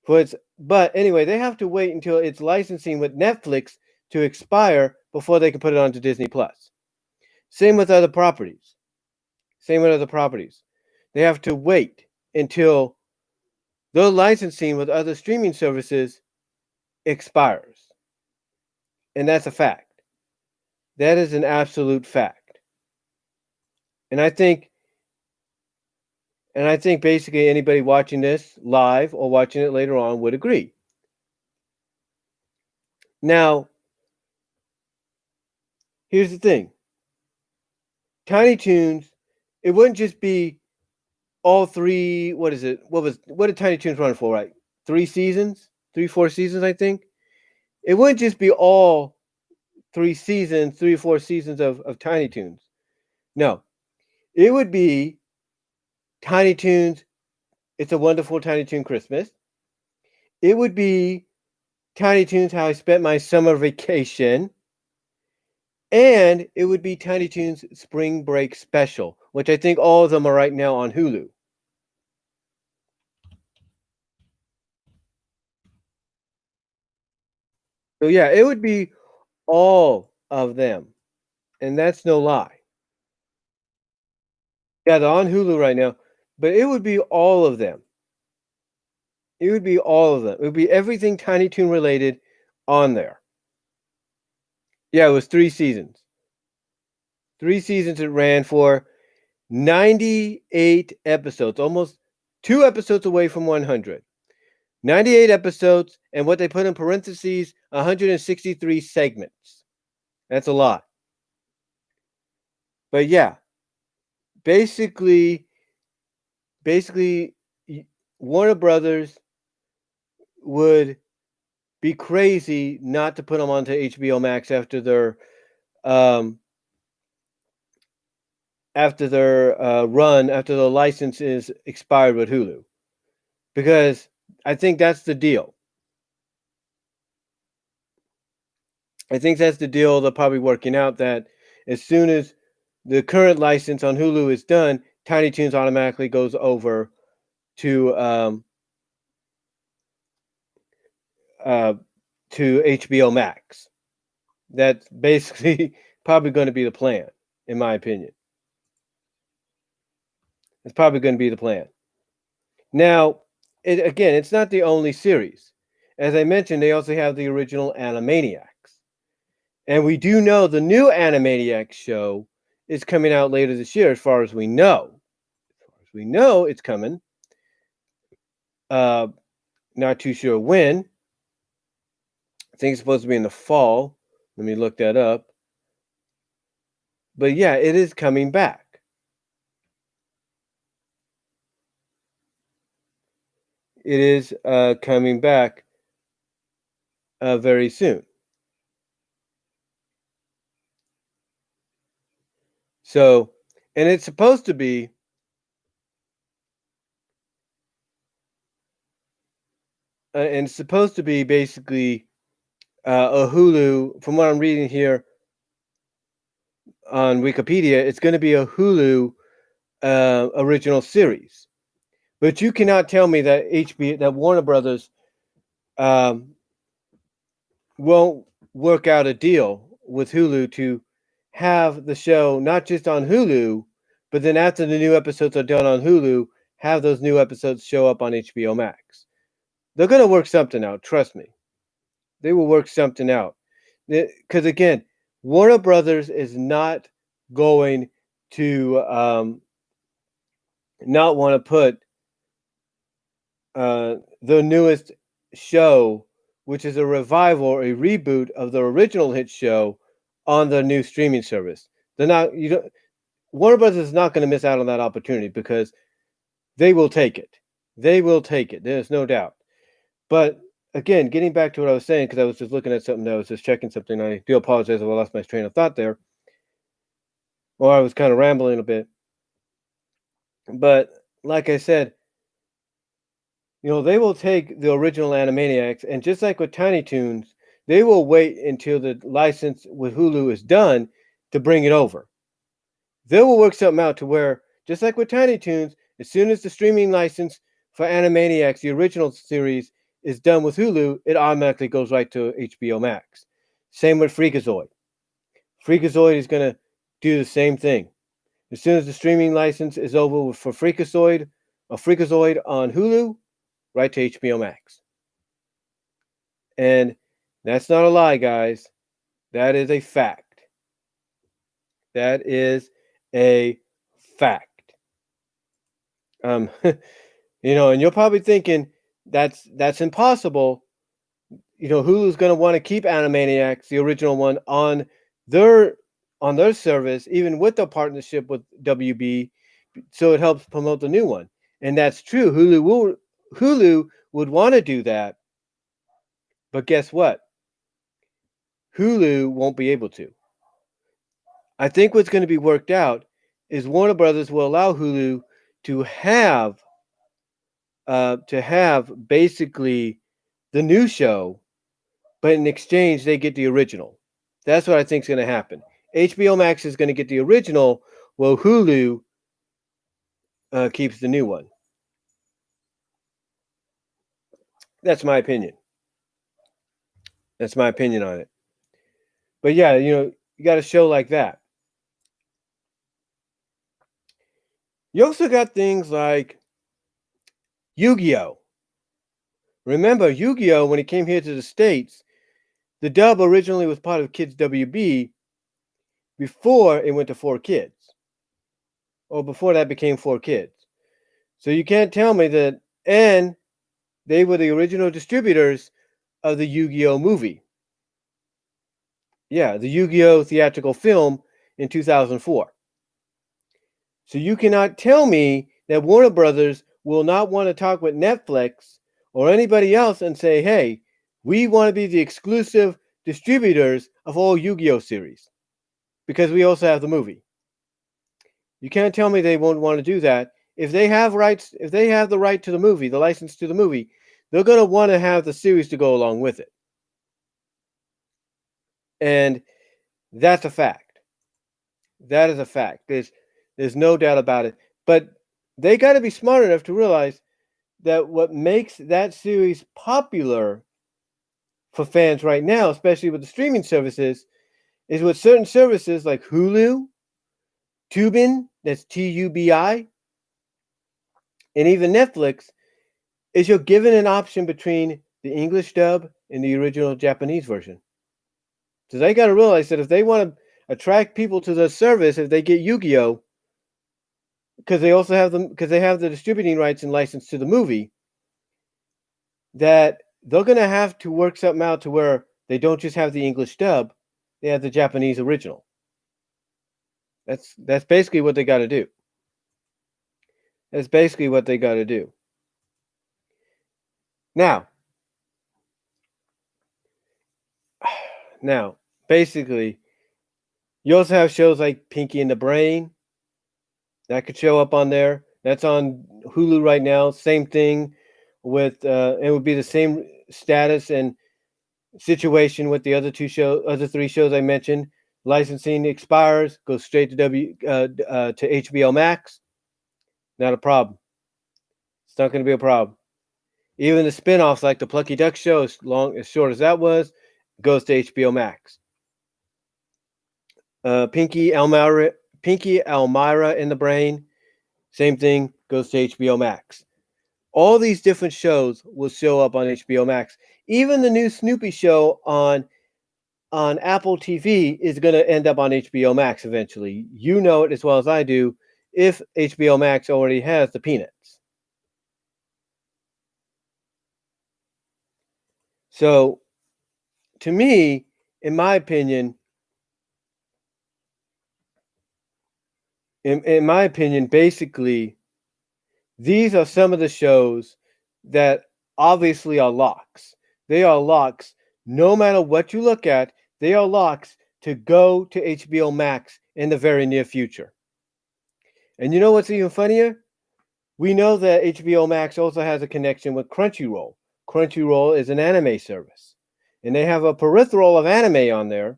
But anyway, they have to wait until it's licensing with Netflix to expire before they can put it onto Disney Plus. Same with other properties. They have to wait until their licensing with other streaming services expires. And that's a fact. That is an absolute fact. And I think basically anybody watching this live or watching it later on would agree. Now, here's the thing. Tiny Toons, it wouldn't just be all three, what did Tiny Toons run for, right? 4 seasons, I think. It wouldn't just be all 3 or 4 seasons of Tiny Toons. No. It would be Tiny Toons, It's a Wonderful Tiny Toon Christmas. It would be Tiny Toons, How I Spent My Summer Vacation. And it would be Tiny Toons Spring Break Special, which I think all of them are right now on Hulu. So yeah, it would be all of them. And that's no lie. Yeah, they're on Hulu right now, but it would be all of them. It would be all of them. It would be everything Tiny Toon related on there. Yeah, it was 3 seasons. 3 seasons it ran for 98 episodes, almost 2 episodes away from 100. 98 episodes, and what they put in parentheses, 163 segments. That's a lot. But yeah, basically, Warner Brothers would be crazy not to put them onto HBOMAX after their run, after the license is expired with Hulu, because I think that's the deal. They're probably working out, that as soon as the current license on Hulu is done, Tiny Toons automatically goes over to HBO Max. That's basically probably going to be the plan, in my opinion. It's probably going to be the plan. Now, it's not the only series. As I mentioned, they also have the original Animaniacs. And we do know the new Animaniacs show is coming out later this year, as far as we know. It's coming. Not too sure when. I think it's supposed to be in the fall. Let me look that up. But yeah, it is coming back. It is coming back very soon. So, and it's supposed to be basically a Hulu. From what I'm reading here on Wikipedia, it's going to be a Hulu original series. But you cannot tell me that that Warner Brothers won't work out a deal with Hulu to have the show not just on Hulu, but then after the new episodes are done on Hulu, have those new episodes show up on HBO Max. They're going to work something out. Trust me. They will work something out. Because again, Warner Brothers is not going to not want to put the newest show, which is a revival, a reboot of the original hit show on the new streaming service. They're not, you don't, Warner Brothers is not going to miss out on that opportunity because they will take it. They will take it. There's no doubt. But again, getting back to what I was saying, because I was just looking at something, I was just checking something. I do apologize if I lost my train of thought there, or I was kind of rambling a bit. But like I said, they will take the original Animaniacs, and just like with Tiny Toons, they will wait until the license with Hulu is done to bring it over. They will work something out to where, just like with Tiny Toons, as soon as the streaming license for Animaniacs, the original series, is done with Hulu, it automatically goes right to HBO Max. Same with Freakazoid. Freakazoid is going to do the same thing. As soon as the streaming license is over for Freakazoid on Hulu, right to HBO Max. And that's not a lie, guys. That is a fact. That is a fact. And you're probably thinking that's impossible. Hulu's going to want to keep Animaniacs, the original one, on their service, even with the partnership with WB, so it helps promote the new one. And that's true. Hulu would want to do that, but guess what? Hulu won't be able to. I think what's going to be worked out is Warner Brothers will allow Hulu to have basically the new show, but in exchange they get the original. That's what I think is going to happen. HBO Max is going to get the original, while Hulu keeps the new one. That's my opinion. That's my opinion on it. But yeah, you got a show like that. You also got things like Yu-Gi-Oh! Remember, Yu-Gi-Oh! When it came here to the States, the dub originally was part of Kids WB before it went to 4Kids. Or before that became 4Kids. So you can't tell me that, and they were the original distributors of the Yu-Gi-Oh! Movie. Yeah, the Yu-Gi-Oh! Theatrical film in 2004. So you cannot tell me that Warner Brothers will not want to talk with Netflix or anybody else and say, hey, we want to be the exclusive distributors of all Yu-Gi-Oh! Series because we also have the movie. You can't tell me they won't want to do that. If they have rights, if they have the right to the movie, the license to the movie, they're going to want to have the series to go along with it. And that's a fact. That is a fact. There's no doubt about it. But they got to be smart enough to realize that what makes that series popular for fans right now, especially with the streaming services, is with certain services like Hulu, Tubin, that's Tubi, and even Netflix, is you're given an option between the English dub and the original Japanese version. So they got to realize that if they want to attract people to the service, if they get Yu-Gi-Oh, because they also have the distributing rights and license to the movie, that they're going to have to work something out to where they don't just have the English dub, they have the Japanese original. That's basically what they got to do. That's basically what they got to do. Now, basically, you also have shows like Pinky and the Brain. That could show up on there. That's on Hulu right now. Same thing with it would be the same status and situation with the other three shows I mentioned. Licensing expires, goes straight to HBO Max. Not a problem. It's not going to be a problem. Even the spinoffs like the Plucky Duck show, as short as that was, goes to HBO Max. Pinky Elmira in the Brain, same thing, goes to HBO Max. All these different shows will show up on HBO Max. Even the new Snoopy show on Apple TV is going to end up on HBO Max eventually. You know it as well as I do, if HBO Max already has the Peanuts. So, to me, in my opinion, basically, these are some of the shows that obviously are locks. They are locks. No matter what you look at, they are locks to go to HBO Max in the very near future. And you know what's even funnier? We know that HBO Max also has a connection with Crunchyroll. Crunchyroll is an anime service, and they have a peripheral of anime on there.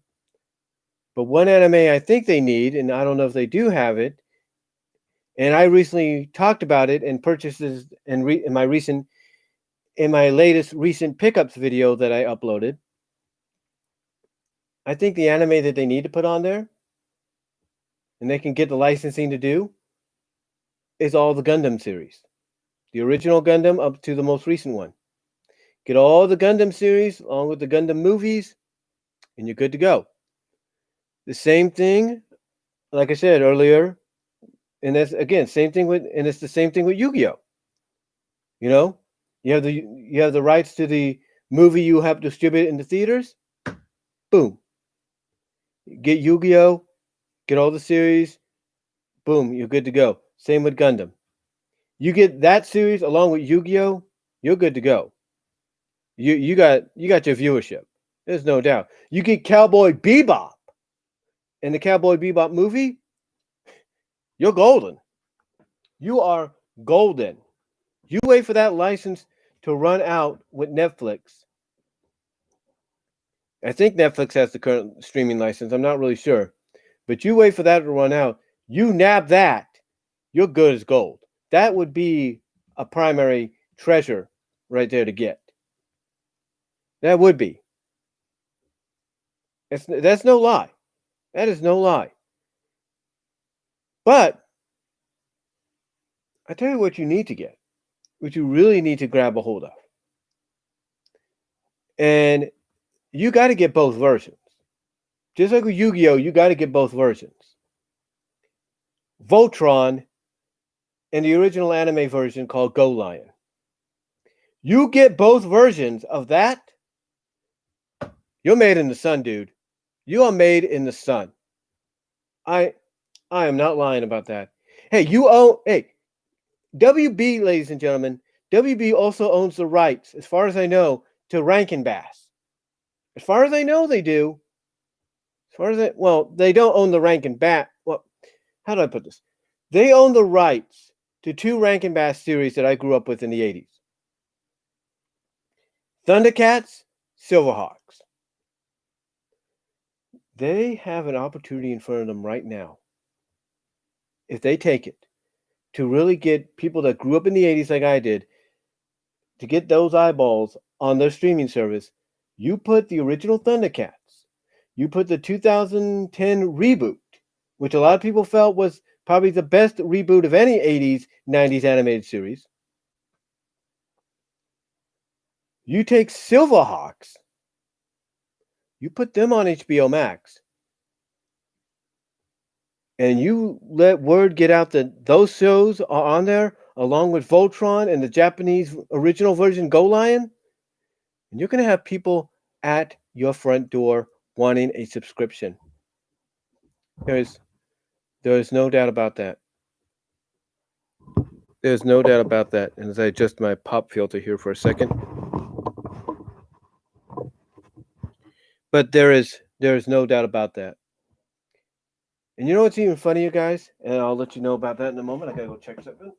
But one anime I think they need, and I don't know if they do have it, and I recently talked about it and purchased this in my latest recent pickups video that I uploaded. I think the anime that they need to put on there, and they can get the licensing to do, is all the Gundam series. The original Gundam up to the most recent one. Get all the Gundam series along with the Gundam movies, and you're good to go. The same thing, like I said earlier, and that's again it's the same thing with Yu-Gi-Oh. You know, you have the rights to the movie you have distributed in the theaters. Boom, get Yu-Gi-Oh, get all the series. Boom, you're good to go. Same with Gundam. You get that series along with Yu-Gi-Oh, you're good to go. You got your viewership. There's no doubt. You get Cowboy Bebop in the Cowboy Bebop movie, you're golden. You are golden. You wait for that license to run out with Netflix. I think Netflix has the current streaming license. I'm not really sure. But you wait for that to run out. You nab that, you're good as gold. That would be a primary treasure right there to get. That would be. That's no lie. That is no lie. But I tell you what you need to get, what you really need to grab a hold of. And you got to get both versions. Just like with Yu-Gi-Oh, you got to get both versions. Voltron and the original anime version called Go Lion. You get both versions of that, you're made in the sun, dude. You are made in the sun. I am not lying about that. Hey, WB, ladies and gentlemen, WB also owns the rights, as far as I know, to Rankin Bass. As far as I know, they do. They don't own the Rankin Bass. Well, how do I put this? They own the rights to two Rankin Bass series that I grew up with in the 80s. Thundercats, Silverhawks. They have an opportunity in front of them right now, if they take it, to really get people that grew up in the 80s like I did, to get those eyeballs on their streaming service. You put the original Thundercats, you put the 2010 reboot, which a lot of people felt was probably the best reboot of any 80s, 90s animated series. You take Silverhawks, you put them on HBO Max, and you let word get out that those shows are on there along with Voltron and the Japanese original version Go Lion, and you're going to have people at your front door wanting a subscription. There's no doubt about that. There's no doubt about that. And as I adjust my pop filter here for a second. But there is no doubt about that. And you know what's even funnier, guys? And I'll let you know about that in a moment. I gotta go check something.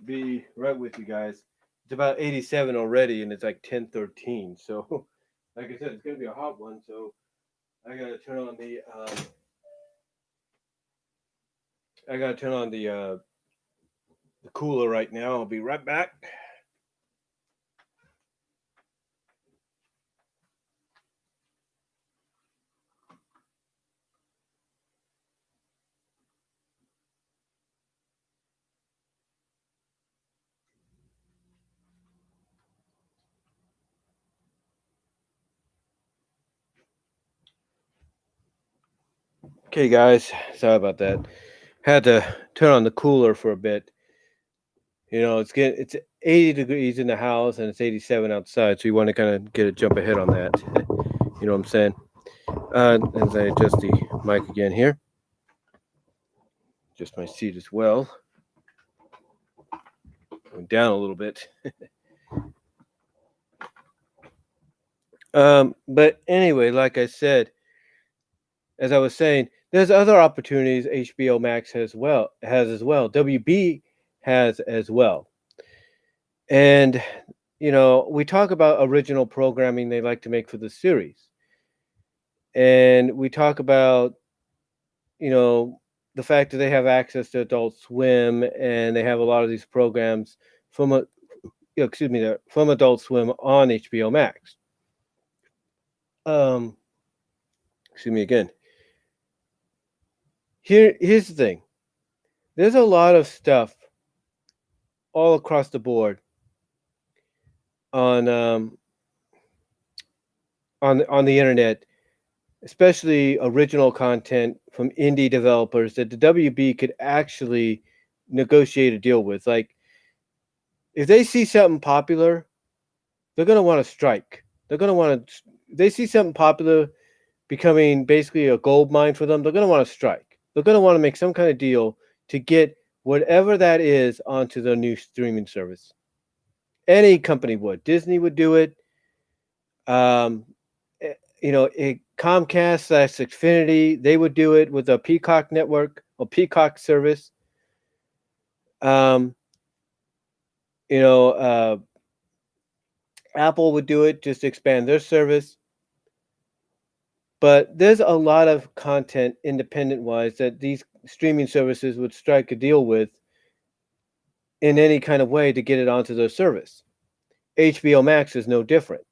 Be right with you guys. It's about 87 already, and it's like 10:13. So, like I said, it's gonna be a hot one. So, I gotta turn on the the cooler right now. I'll be right back. Okay, guys, sorry about that. Had to turn on the cooler for a bit. It's 80 degrees in the house and it's 87 outside, so you want to kind of get a jump ahead on that. You know what I'm saying? As I adjust the mic again here, adjust my seat as well. Going down a little bit. But anyway, like I said, as I was saying, there's other opportunities HBO Max has as well. WB has as well. And we talk about original programming they like to make for the series. And we talk about, the fact that they have access to Adult Swim and they have a lot of these programs from from Adult Swim on HBO Max. Excuse me again. Here's the thing. There's a lot of stuff all across the board on on the internet, especially original content from indie developers that the WB could actually negotiate a deal with. Like, if they see something popular, they're going to want to strike. They're going to want to, they see something popular becoming basically a gold mine for them, they're going to want to strike. They're going to want to make some kind of deal to get whatever that is onto their new streaming service. Any company would. Disney would do it. Comcast / Xfinity, they would do it with a Peacock network or Peacock service. Um, Apple would do it just to expand their service. But there's a lot of content independent wise that these streaming services would strike a deal with in any kind of way to get it onto their service. HBO Max is no different.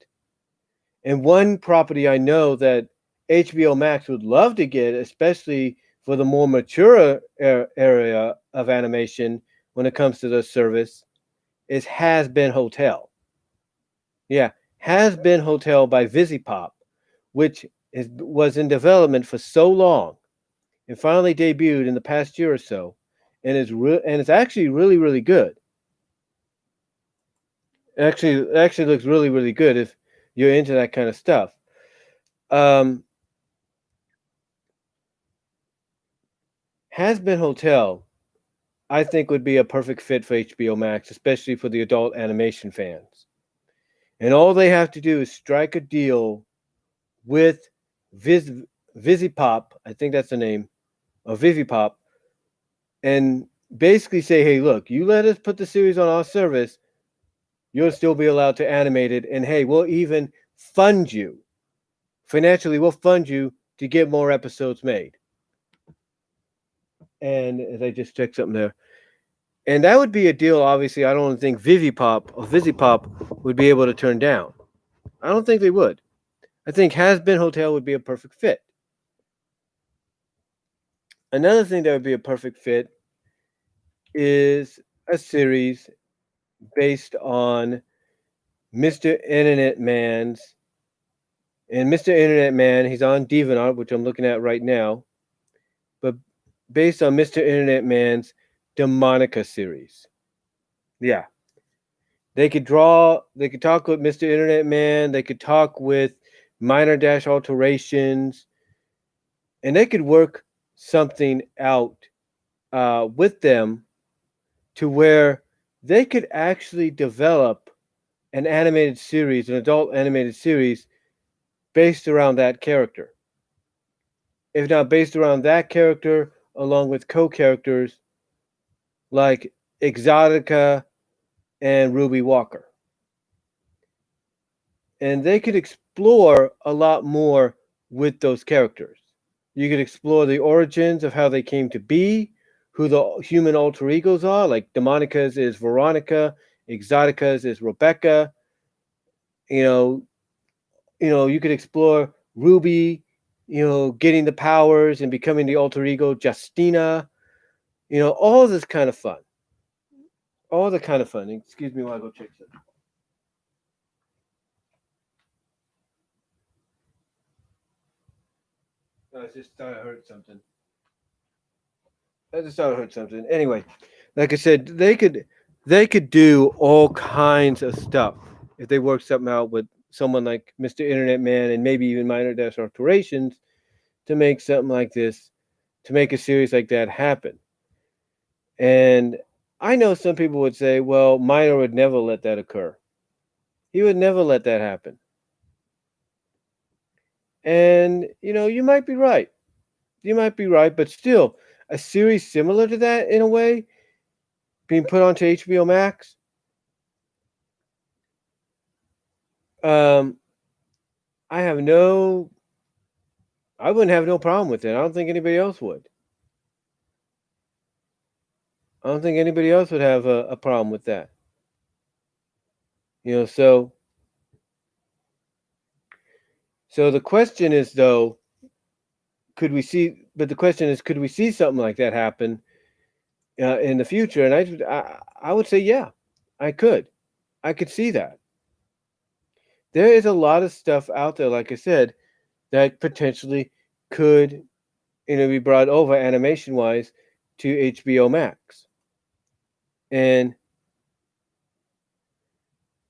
And one property I know that HBO Max would love to get, especially for the more mature area of animation when it comes to the service, is Has Been Hotel. Yeah, Has Been Hotel by Visipop, which was in development for so long and finally debuted in the past year or so, and it's actually really, really good. It actually looks really, really good if you're into that kind of stuff. Has Been Hotel, I think, would be a perfect fit for HBO Max, especially for the adult animation fans. And all they have to do is strike a deal with Visipop, I think that's the name, or Vivipop, and basically say, hey, look, you let us put the series on our service, you'll still be allowed to animate it, and hey, we'll even fund you. Financially, we'll fund you to get more episodes made. And as I just checked something there, and that would be a deal, obviously, I don't think Visipop would be able to turn down. I don't think they would. I think Has Been Hotel would be a perfect fit. Another thing that would be a perfect fit is a series based on Mr. Internet Man's. And Mr. Internet Man, he's on DeviantArt, which I'm looking at right now. But based on Mr. Internet Man's Demonica series. Yeah. They could talk with Mr. Internet Man, they could talk with Minor Dash Alterations, and they could work something out with them to where they could actually develop an animated series, an adult animated series based around that character. If not based around that character, along with co-characters like Exotica and Ruby Walker. And they could explore a lot more with those characters. You could explore the origins of how they came to be, who the human alter egos are. Like Demonica's is Veronica, Exotica's is Rebecca. You know, you could explore Ruby, getting the powers and becoming the alter ego Justina. All this kind of fun. All the kind of fun. Excuse me while I go check something. I just thought I heard something. I just thought I heard something. Anyway, like I said, they could do all kinds of stuff if they work something out with someone like Mr. Internet Man and maybe even Minor Dash Alterations to make something like this, to make a series like that happen. And I know some people would say, well, Minor would never let that occur. He would never let that happen. And, you might be right. You might be right, but still, a series similar to that in a way being put onto HBO Max, um, I have no, I wouldn't have no problem with it. I don't think anybody else would. I don't think anybody else would have a problem with that. So the question is though, could we see? But the question is, could we see something like that happen in the future? And I would say, yeah, I could. I could see that. There is a lot of stuff out there, like I said, that potentially could, be brought over animation wise to HBO Max. And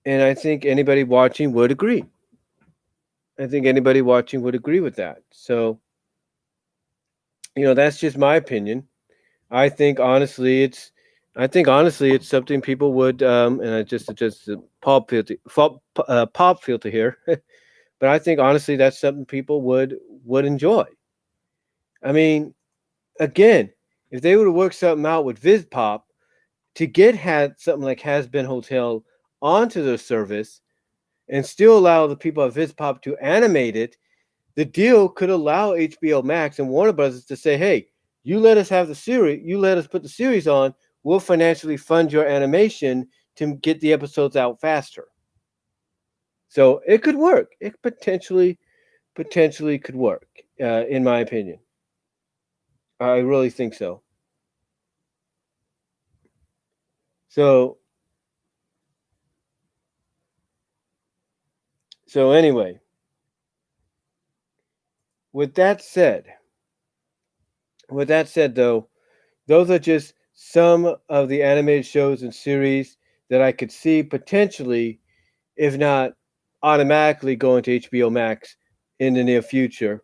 I think anybody watching would agree. I think anybody watching would agree with that. So, that's just my opinion. I think honestly, it's something people would, and I just pop filter here, but I think honestly that's something people would enjoy. I mean, again, if they were to work something out with VizPop to get had something like Has Been Hotel onto their service and still allow the people at VizPop to animate it, the deal could allow HBO Max and Warner Brothers to say, hey, you let us have the series, you let us put the series on, we'll financially fund your animation to get the episodes out faster. So it could work. It potentially could work, in my opinion. I really think so. So anyway, with that said, though, those are just some of the animated shows and series that I could see potentially, if not automatically, going to HBO Max in the near future,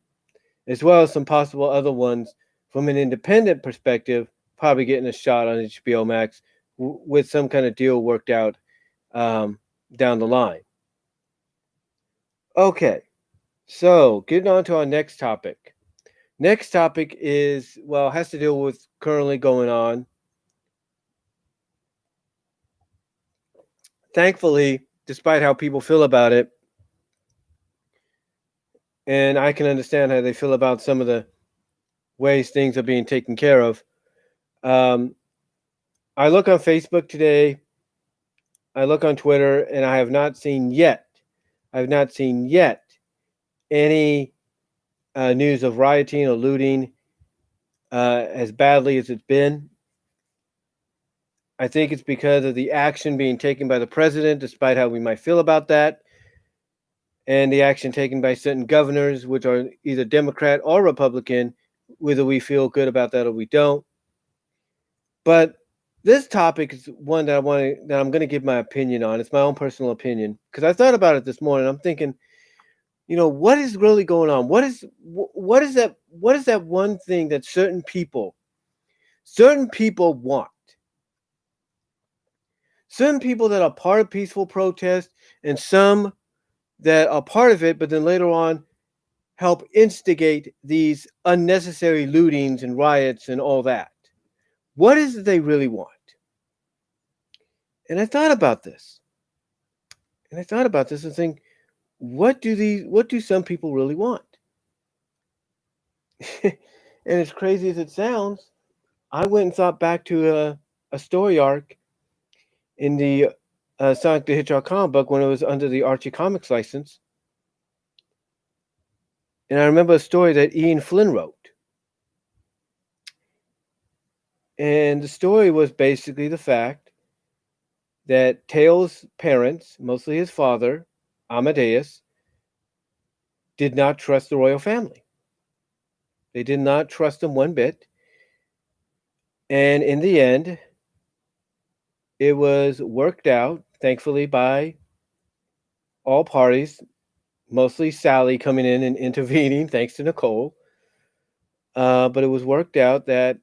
as well as some possible other ones from an independent perspective, probably getting a shot on HBO Max with some kind of deal worked out down the line. Okay, so getting on to our next topic. Next topic is, well, has to deal with currently going on. Thankfully, despite how people feel about it, and I can understand how they feel about some of the ways things are being taken care of. I look on Facebook today, I look on Twitter, and I have not seen yet any news of rioting or looting as badly as it's been. I think it's because of the action being taken by the president, despite how we might feel about that, and the action taken by certain governors, which are either Democrat or Republican, whether we feel good about that or we don't. But this topic is one that I'm going to give my opinion on. It's my own personal opinion because I thought about it this morning. I'm thinking, what is really going on? What is that one thing that certain people want? Certain people that are part of peaceful protest and some that are part of it, but then later on help instigate these unnecessary lootings and riots and all that. What is it they really want? And I thought about this. And think, what do some people really want? And as crazy as it sounds, I went and thought back to a story arc in the Sonic the Hedgehog comic book when it was under the Archie Comics license. And I remember a story that Ian Flynn wrote. And the story was basically the fact that Tails' parents, mostly his father, Amadeus, did not trust the royal family. They did not trust them one bit. And in the end, it was worked out, thankfully, by all parties, mostly Sally coming in and intervening, thanks to Nicole. But it was worked out that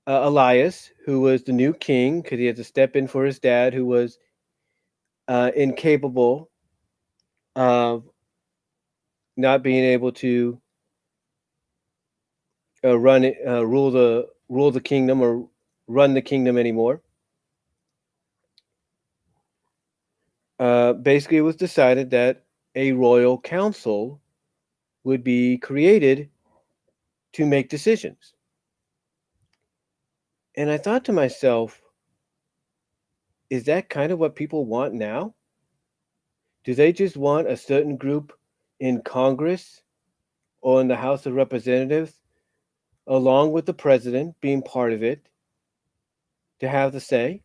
Elias, who was the new king, because he had to step in for his dad, who was incapable of not being able to rule the kingdom or run the kingdom anymore. Basically, it was decided that a royal council would be created to make decisions. And I thought to myself, is that kind of what people want now? Do they just want a certain group in Congress or in the House of Representatives, along with the president being part of it, to have the say?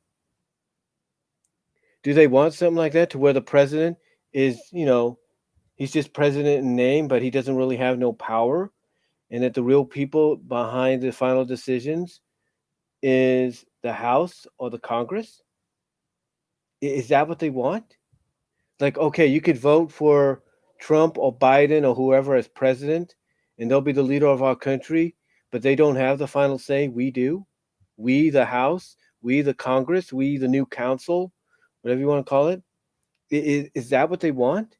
Do they want something like that to where the president is, he's just president in name, but he doesn't really have no power, and that the real people behind the final decisions is the House or the Congress? Is that what they want? Like, okay, you could vote for Trump or Biden or whoever as president, and they'll be the leader of our country, but they don't have the final say. We do. We, the House, we, the Congress, we, the new council, whatever you want to call it. Is that what they want?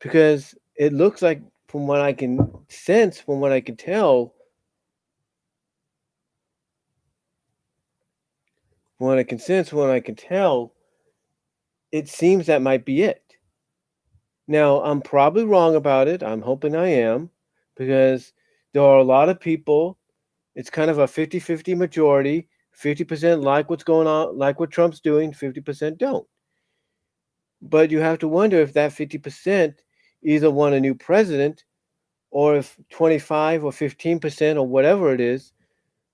Because it looks like, from what I can sense, from what I can tell, it seems that might be it. Now, I'm probably wrong about it. I'm hoping I am, because there are a lot of people. It's kind of a 50-50 majority. 50% like what's going on, like what Trump's doing, 50% don't. But you have to wonder if that 50% either want a new president, or if 25 or 15% or whatever it is,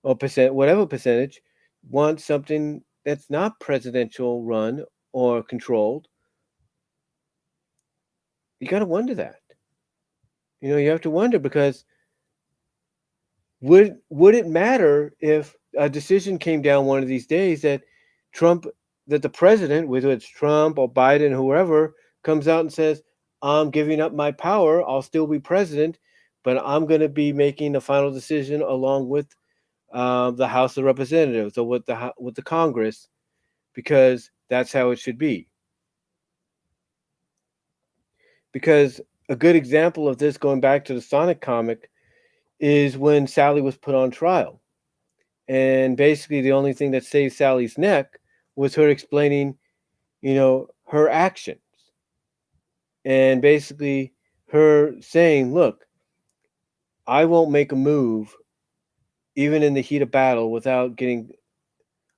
or whatever percentage, want something that's not presidential run or controlled. You got to wonder that. You have to wonder, because would it matter if a decision came down one of these days that the president, whether it's Trump or Biden, whoever, comes out and says, I'm giving up my power, I'll still be president, but I'm going to be making the final decision along with the House of Representatives or with the Congress, because that's how it should be. Because a good example of this, going back to the Sonic comic, is when Sally was put on trial. And basically, the only thing that saved Sally's neck was her explaining, her actions. And basically, her saying, look, I won't make a move, even in the heat of battle, without getting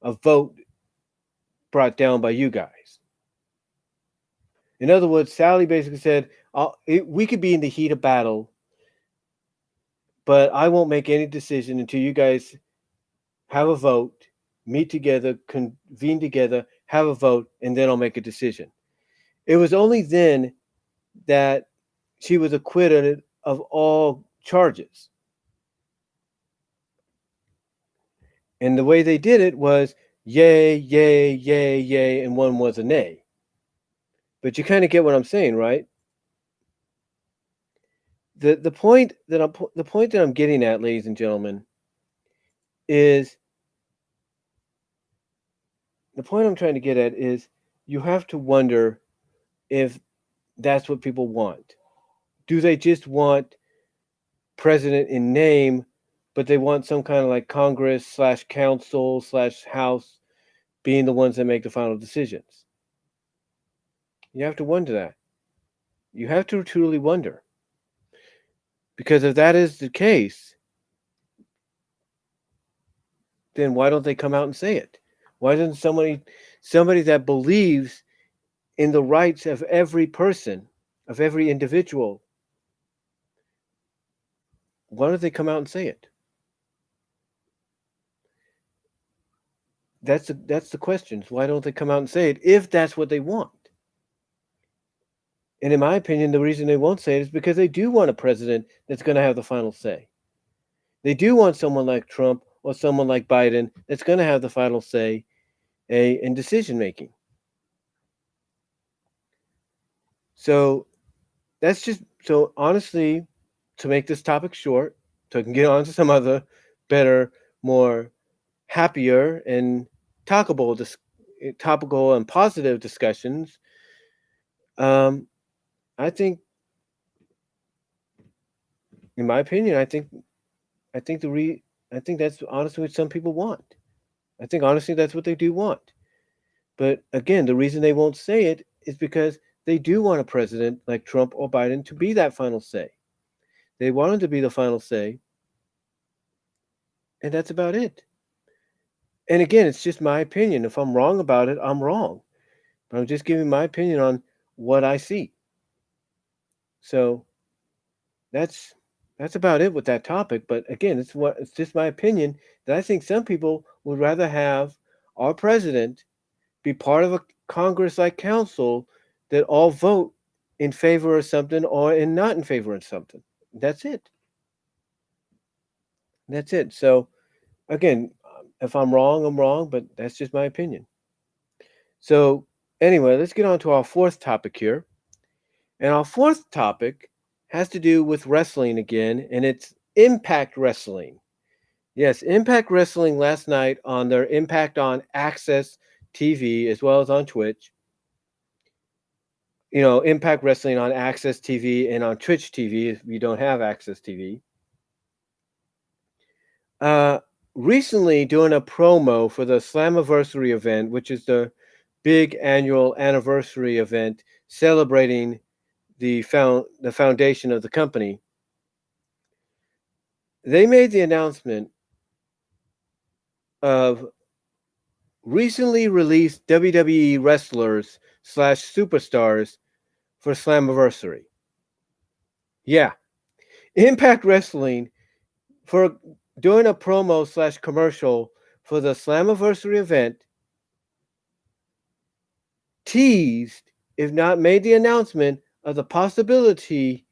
a vote brought down by you guys. In other words, Sally basically said, we could be in the heat of battle, but I won't make any decision until you guys have a vote, meet together, convene together, have a vote, and then I'll make a decision. It was only then that she was acquitted of all charges. And the way they did it was yay, yay, yay, yay, and one was a nay. But you kind of get what I'm saying, right? The point that I'm getting at, ladies and gentlemen, is the point I'm trying to get at is you have to wonder if that's what people want. Do they just want president in name, but they want some kind of like Congress / council / House being the ones that make the final decisions? You have to wonder that. You have to truly wonder. Because if that is the case, then why don't they come out and say it? Why doesn't somebody that believes in the rights of every person, of every individual, why don't they come out and say it? That's the question. Why don't they come out and say it if that's what they want? And in my opinion, the reason they won't say it is because they do want a president that's going to have the final say. They do want someone like Trump or someone like Biden that's going to have the final say in decision making. So that's just so honestly, to make this topic short, so I can get on to some other better, more happier and talkable, topical and positive discussions. Um, I think, in my opinion, I think the re I think that's honestly what some people want. I think honestly that's what they do want. But again, the reason they won't say it is because they do want a president like Trump or Biden to be that final say. They want him to be the final say, and that's about it. And again, it's just my opinion. If I'm wrong about it, I'm wrong. But I'm just giving my opinion on what I see. So that's that's about it with that topic. But again, it's just my opinion that I think some people would rather have our president be part of a Congress like council that all vote in favor of something or in not in favor of something. That's it. That's it. So again, if I'm wrong, I'm wrong, but that's just my opinion. So anyway, let's get on to our fourth topic here. And our fourth topic has to do with wrestling again, and it's Impact Wrestling. Yes, Impact Wrestling last night on their Impact on Access TV as well as on Twitch. Impact Wrestling on Access TV and on Twitch TV if you don't have Access TV. Uh, Recently doing a promo for the Slammiversary event, which is the big annual anniversary event celebrating the foundation of the company. They made the announcement of recently released WWE Wrestlers / Superstars for Slammiversary. Yeah, Impact Wrestling for doing a promo / commercial for the Slammiversary event teased, if not made the announcement, of the possibility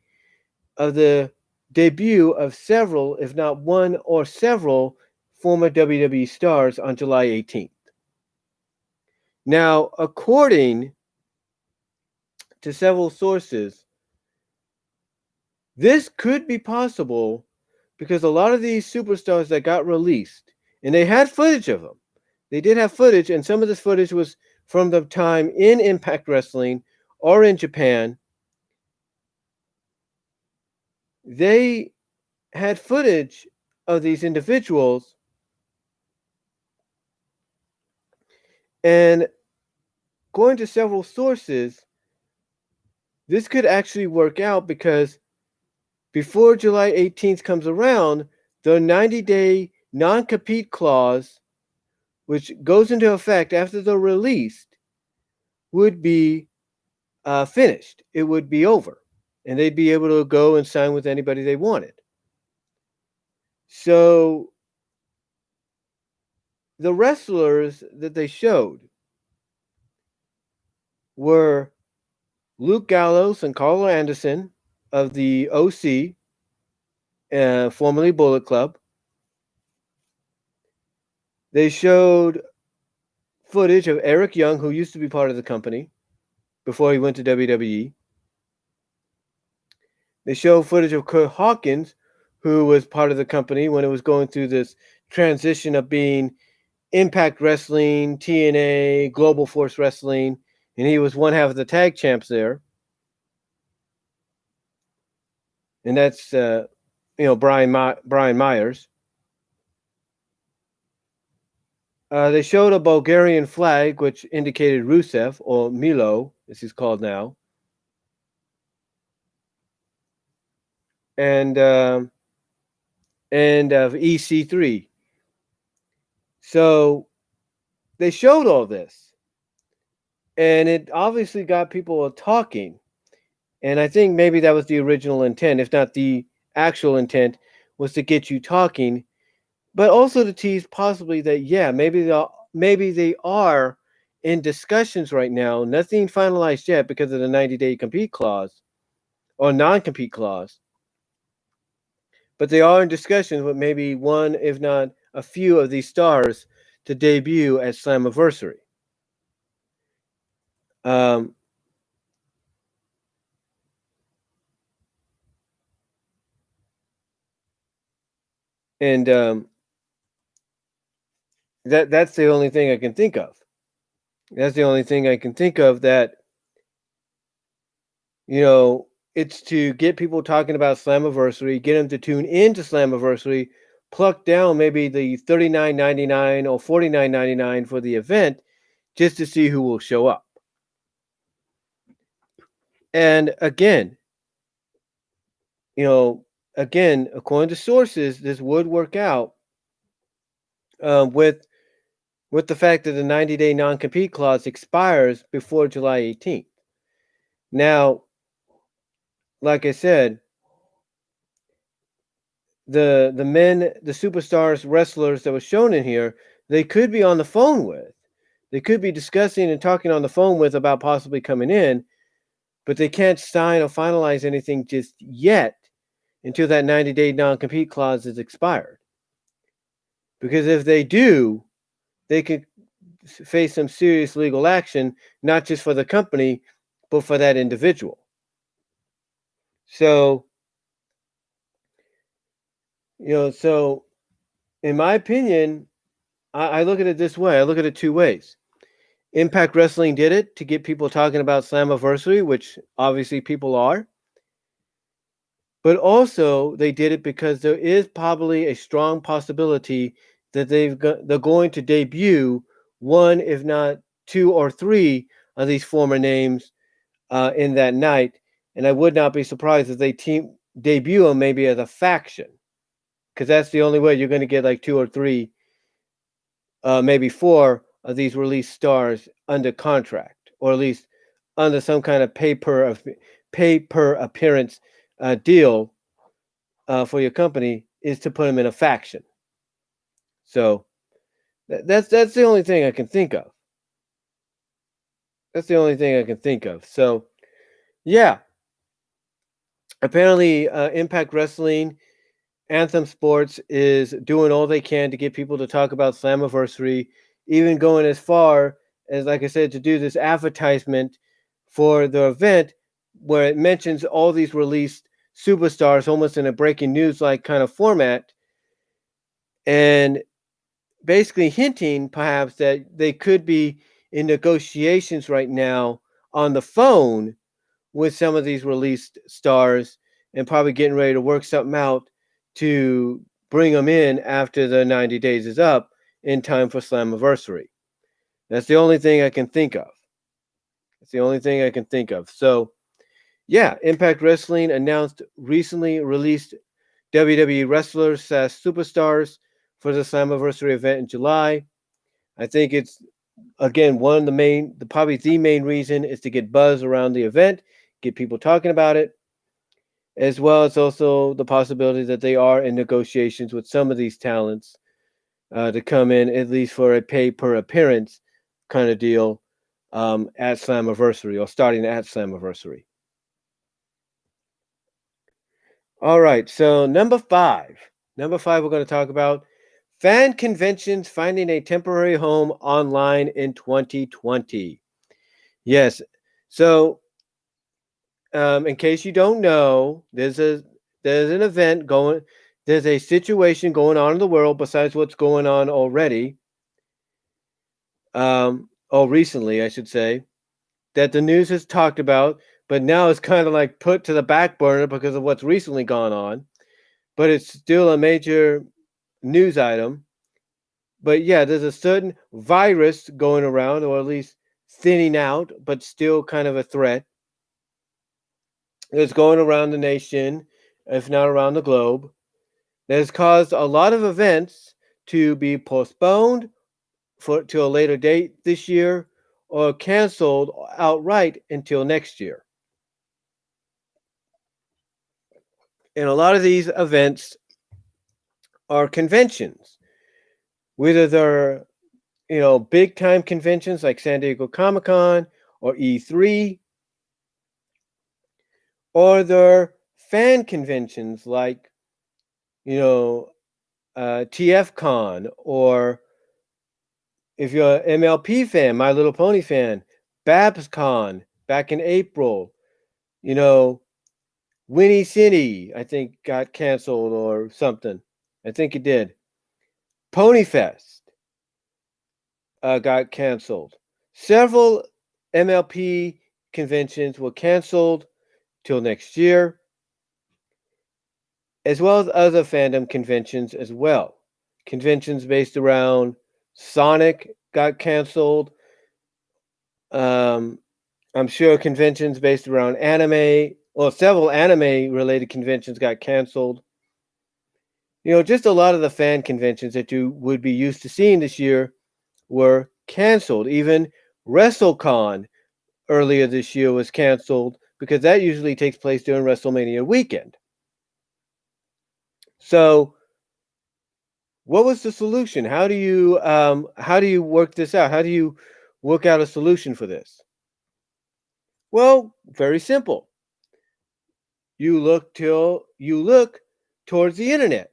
of the debut of several, if not one or several, former WWE stars on July 18th. Now, according to several sources, this could be possible because a lot of these superstars that got released, and they had footage of them. They did have footage, and some of this footage was from the time in Impact Wrestling or in Japan. They had footage of these individuals, and going to several sources, this could actually work out because before July 18th comes around, the 90-day non-compete clause, which goes into effect after they're released, would be finished. It would be over, and they'd be able to go and sign with anybody they wanted. So the wrestlers that they showed were Luke Gallows and Carl Anderson of the OC, formerly Bullet Club. They showed footage of Eric Young, who used to be part of the company before he went to WWE. They showed footage of Kurt Hawkins, who was part of the company when it was going through this transition of being Impact Wrestling, TNA, Global Force Wrestling, and he was one half of the tag champs there. And that's Brian Myers. They showed a Bulgarian flag, which indicated Rusev, or Milo, as he's called now, and of EC3. So they showed all this, and it obviously got people talking. And I think maybe that was the original intent, if not the actual intent, was to get you talking, but also to tease possibly that yeah, maybe they are in discussions right now. Nothing finalized yet because of the 90-day compete clause or non-compete clause, but they are in discussions with maybe one, if not a few, of these stars to debut at Slammiversary. Um, and that's the only thing I can think of. That's the only thing I can think of that, you know, it's to get people talking about Slammiversary, get them to tune into Slammiversary, pluck down maybe the $39.99 or $49.99 for the event just to see who will show up. And again, you know, again, according to sources, this would work out with the fact that the 90-day non-compete clause expires before July 18th. Now, like I said, the superstars wrestlers that were shown in here, they could be on the phone with. They could be discussing and talking on the phone with about possibly coming in, but they can't sign or finalize anything just yet until that 90-day non-compete clause is expired. Because if they do, they could face some serious legal action, not just for the company, but for that individual. So, so in my opinion, I look at it this way. I look at it two ways. Impact Wrestling did it to get people talking about Slammiversary, which obviously people are. But also, they did it because there is probably a strong possibility that they're going to debut one, if not two or three of these former names in that night. And I would not be surprised if they debut them maybe as a faction, because that's the only way you're going to get like two or three, maybe four of these release stars under contract, or at least under some kind of pay per appearance deal for your company, is to put them in a faction. So that's the only thing I can think of. That's the only thing I can think of. So yeah, apparently Impact Wrestling, Anthem Sports is doing all they can to get people to talk about Slammiversary, even going as far as, like I said, to do this advertisement for the event where it mentions all these released superstars almost in a breaking news like kind of format, and basically hinting perhaps that they could be in negotiations right now on the phone with some of these released stars and probably getting ready to work something out to bring them in after the 90 days is up in time for Slammiversary. That's the only thing I can think of. That's the only thing I can think of. So, yeah, Impact Wrestling announced recently released WWE Wrestlers as superstars for the Slammiversary event in July. I think it's, again, one of probably the main reason is to get buzz around the event, get people talking about it, as well as also the possibility that they are in negotiations with some of these talents to come in at least for a pay per appearance kind of deal at Slammiversary, or starting at Slammiversary. All right, so number five, we're going to talk about fan conventions finding a temporary home online in 2020. Yes, so in case you don't know, there's an event going. There's a situation going on in the world besides what's going on already. Or recently, I should say, that the news has talked about, but now it's kind of like put to the back burner because of what's recently gone on. But it's still a major news item. But yeah, there's a certain virus going around, or at least thinning out, but still kind of a threat. That's going around the nation, if not around the globe, that has caused a lot of events to be postponed for to a later date this year or canceled outright until next year. And a lot of these events are conventions, whether they're big time conventions like San Diego Comic Con or E3, or they're fan conventions like you know TF Con, or if you're an MLP fan, My Little Pony fan, Babs Con back in April. You know, Winnie City, I think, got canceled or something. I think it did. Ponyfest got canceled. Several MLP conventions were canceled till next year, as well as other fandom conventions as well. Conventions based around Sonic got canceled. Um, I'm sure conventions based around anime, well, several anime related conventions got canceled. Just a lot of the fan conventions that you would be used to seeing this year were canceled. Even WrestleCon earlier this year was canceled because that usually takes place during WrestleMania weekend. So, what was the solution? How do you work this out? How do you work out a solution for this? Well, very simple. You look towards the internet.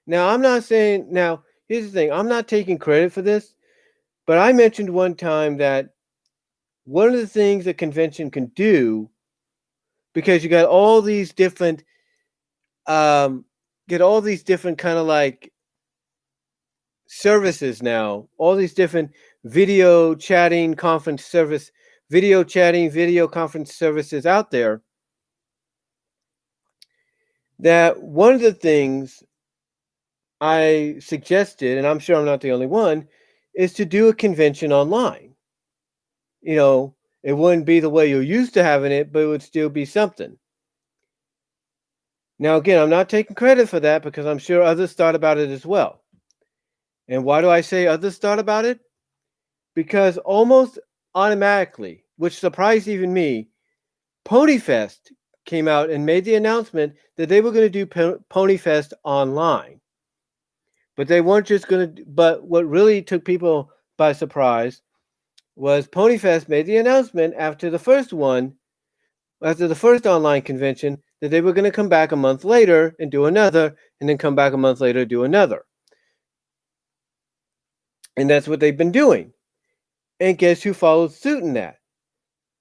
Now, I'm not saying now. Here's the thing. I'm not taking credit for this, but I mentioned one time that one of the things a convention can do, because you got all these different get all these different kind of like services now, all these different video chatting conference service, video chatting, video conference services out there, that one of the things I suggested, and I'm sure I'm not the only one, is to do a convention online. It wouldn't be the way you're used to having it, but it would still be something. Now, again, I'm not taking credit for that because I'm sure others thought about it as well. And why do I say others thought about it? Because almost automatically, which surprised even me, Ponyfest came out and made the announcement that they were going to do Ponyfest online. But they weren't just going to, but what really took people by surprise was Ponyfest made the announcement after the first online convention, that they were going to come back a month later and do another, and then come back a month later and do another. And that's what they've been doing. And guess who followed suit in that?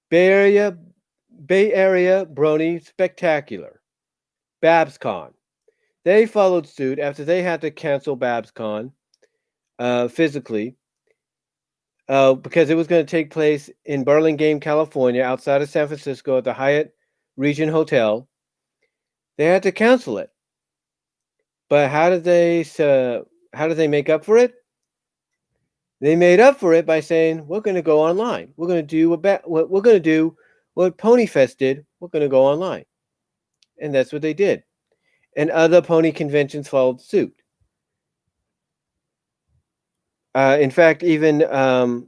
Bay Area Brony Spectacular, BabsCon. They followed suit after they had to cancel BabsCon physically because it was going to take place in Burlingame, California, outside of San Francisco at the Hyatt Region Hotel. They had to cancel it. But how did they make up for it? They made up for it by saying, we're going to go online. We're going to do what Ponyfest did. We're going to go online. And that's what they did. And other pony conventions followed suit. In fact, even trying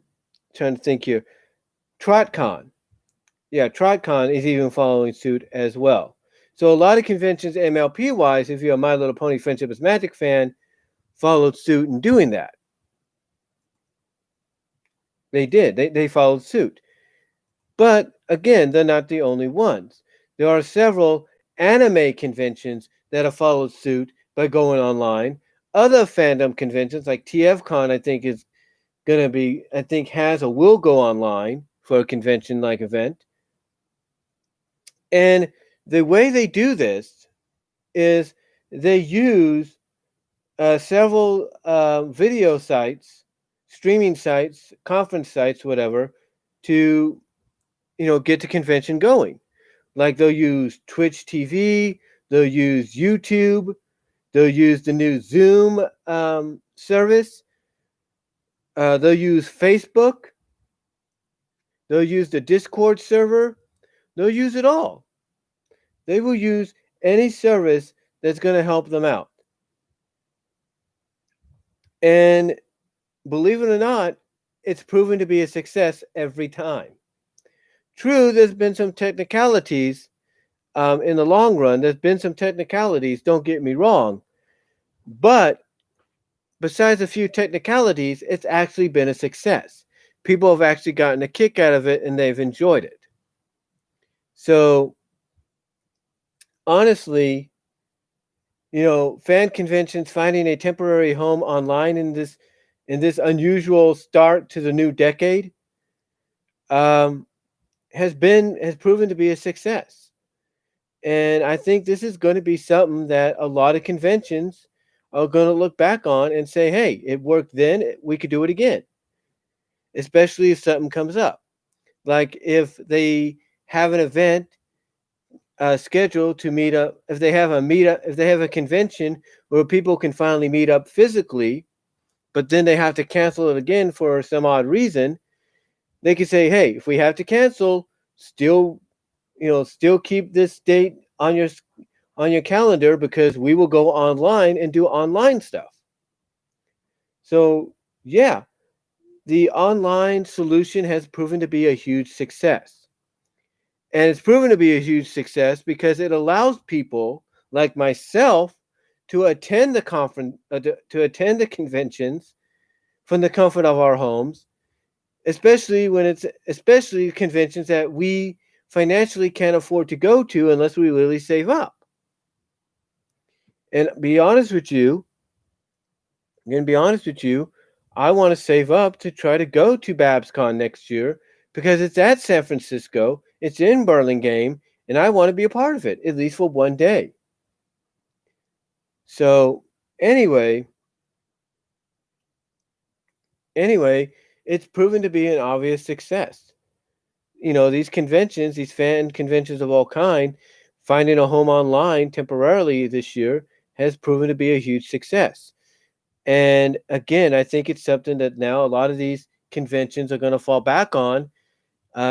to think here, TrotCon. Yeah, TrotCon is even following suit as well. So a lot of conventions, MLP wise, if you're a My Little Pony Friendship is Magic fan, followed suit in doing that. They did. They followed suit. But again, they're not the only ones. There are several anime conventions that have followed suit by going online. Other fandom conventions like TFCon, I think has or will go online for a convention like event. And the way they do this is they use several video sites, streaming sites, conference sites, whatever, to get the convention going. Like they'll use Twitch TV, they'll use YouTube, they'll use the new Zoom service, they'll use Facebook, they'll use the Discord server, they'll use it all. They will use any service that's going to help them out. And believe it or not, it's proven to be a success every time. True, there's been some technicalities in the long run. There's been some technicalities, don't get me wrong. But besides a few technicalities, it's actually been a success. People have actually gotten a kick out of it and they've enjoyed it. So, honestly, fan conventions finding a temporary home online in this unusual start to the new decade um, has proven to be a success. And I think this is going to be something that a lot of conventions are going to look back on and say, hey, it worked then, we could do it again, especially if something comes up. Like if they have an event scheduled to meet up, if they have a meetup, if they have a convention where people can finally meet up physically, but then they have to cancel it again for some odd reason, they could say, hey, if we have to cancel, still still keep this date on your calendar because we will go online and do online stuff. So, yeah, the online solution has proven to be a huge success. And it's proven to be a huge success because it allows people like myself to attend the conference, to attend the conventions from the comfort of our homes, especially conventions that we financially can't afford to go to unless we really save up. And be honest with you, I'm going to be honest with you, I want to save up to try to go to BabsCon next year because it's at San Francisco, it's in Burlingame, and I want to be a part of it, at least for one day. So, anyway, it's proven to be an obvious success. These conventions, these fan conventions of all kind, finding a home online temporarily this year has proven to be a huge success. And again, I think it's something that now a lot of these conventions are going to fall back on,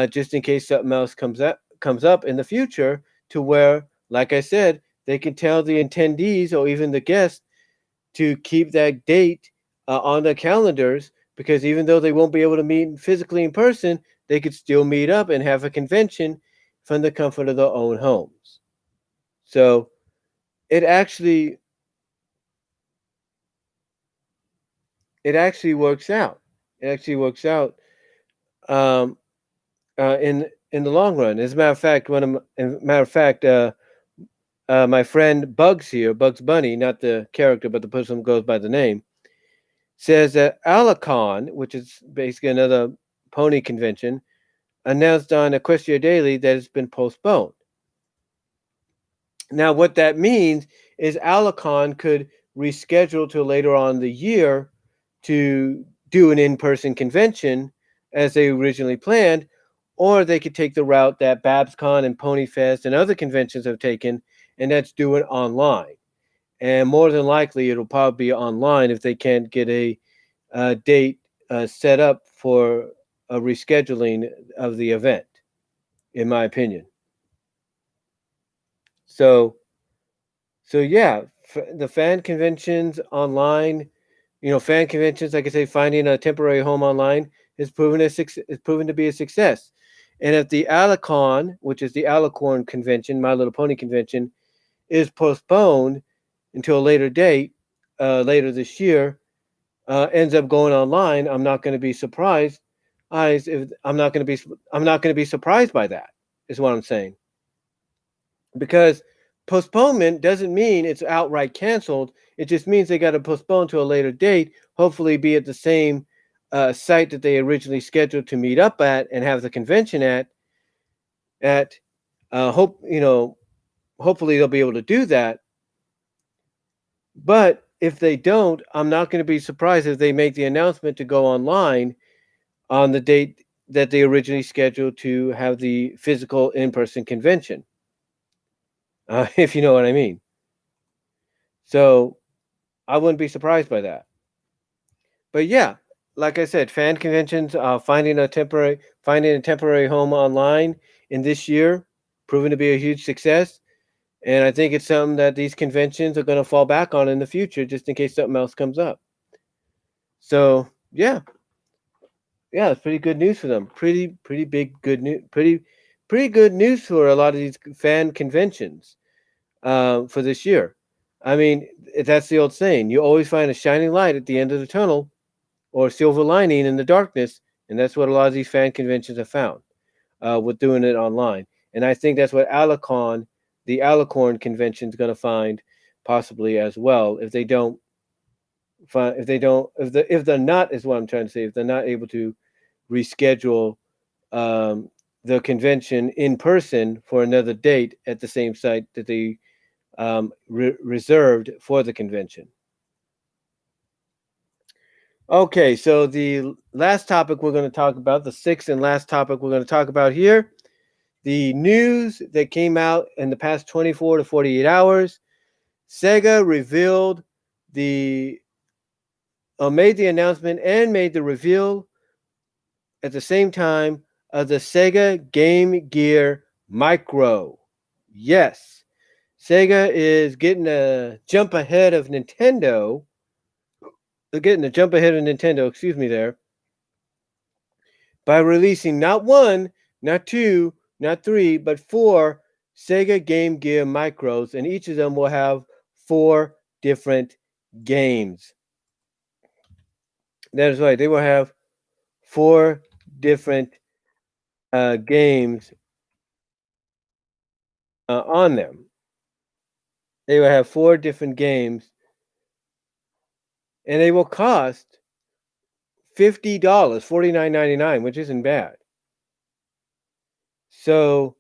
just in case something else comes up in the future, to where, like I said, they can tell the attendees or even the guests to keep that date on their calendars, because even though they won't be able to meet physically in person, they could still meet up and have a convention from the comfort of their own homes. So it actually works out. It actually works out um, in the long run. As a matter of fact, my friend Bugs here, Bugs Bunny, not the character, but the person who goes by the name, says that Alacon, which is basically another pony convention, announced on Equestria Daily that it's been postponed. Now, what that means is Alacon could reschedule to later on in the year to do an in-person convention as they originally planned, or they could take the route that BabsCon and PonyFest and other conventions have taken, and that's do it online. And more than likely, it'll probably be online if they can't get a date set up for a rescheduling of the event, in my opinion. So, yeah, the fan conventions online, fan conventions, like I say, finding a temporary home online is proven to be a success. And if the Alacon, which is the Alicorn convention, My Little Pony convention, is postponed until a later date, later this year, ends up going online, I'm not going to be surprised. I'm not going to be surprised by that. Is what I'm saying. Because postponement doesn't mean it's outright canceled. It just means they got to postpone to a later date. Hopefully, be at the same site that they originally scheduled to meet up at and have the convention at. Hopefully they'll be able to do that. But if they don't, I'm not going to be surprised if they make the announcement to go online on the date that they originally scheduled to have the physical in-person convention, if you know what I mean. So I wouldn't be surprised by that. But yeah, like I said, fan conventions, finding a temporary home online in this year, proven to be a huge success. And I think it's something that these conventions are going to fall back on in the future, just in case something else comes up. So Yeah, yeah, it's pretty good news for them. Pretty big good news. Pretty good news for a lot of these fan conventions for this year. I mean, that's the old saying. You always find a shining light at the end of the tunnel, or a silver lining in the darkness, and that's what a lot of these fan conventions have found with doing it online. And I think that's what the Alicorn convention is going to find possibly as well if they don't find if they're not is what I'm trying to say if they're not able to reschedule um, the convention in person for another date at the same site that they reserved for the convention. Okay, so the last topic we're going to talk about, the sixth and last topic we're going to talk about here, the news that came out in the past 24 to 48 hours. Sega revealed the made the announcement and made the reveal at the same time of the Sega Game Gear Micro. Yes, Sega is getting a jump ahead of Nintendo. They're getting a jump ahead of Nintendo, excuse me, there, by releasing not one, not two, not three, but four Sega Game Gear Micros, and each of them will have four different games. That is right, they will have four different games on them. They will have four different games, and they will cost $50, $49.99, which isn't bad. So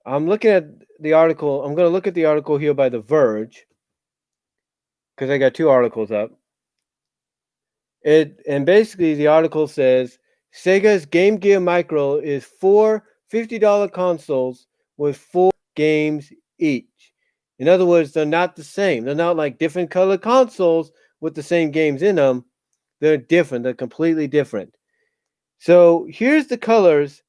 I'm looking at the article. I'm going to look at the article here by The Verge because I got two articles up. And basically the article says Sega's Game Gear Micro is four $50 consoles with four games each. In other words, they're not the same. They're not like different color consoles with the same games in them. They're different. They're completely different. So here's the colors.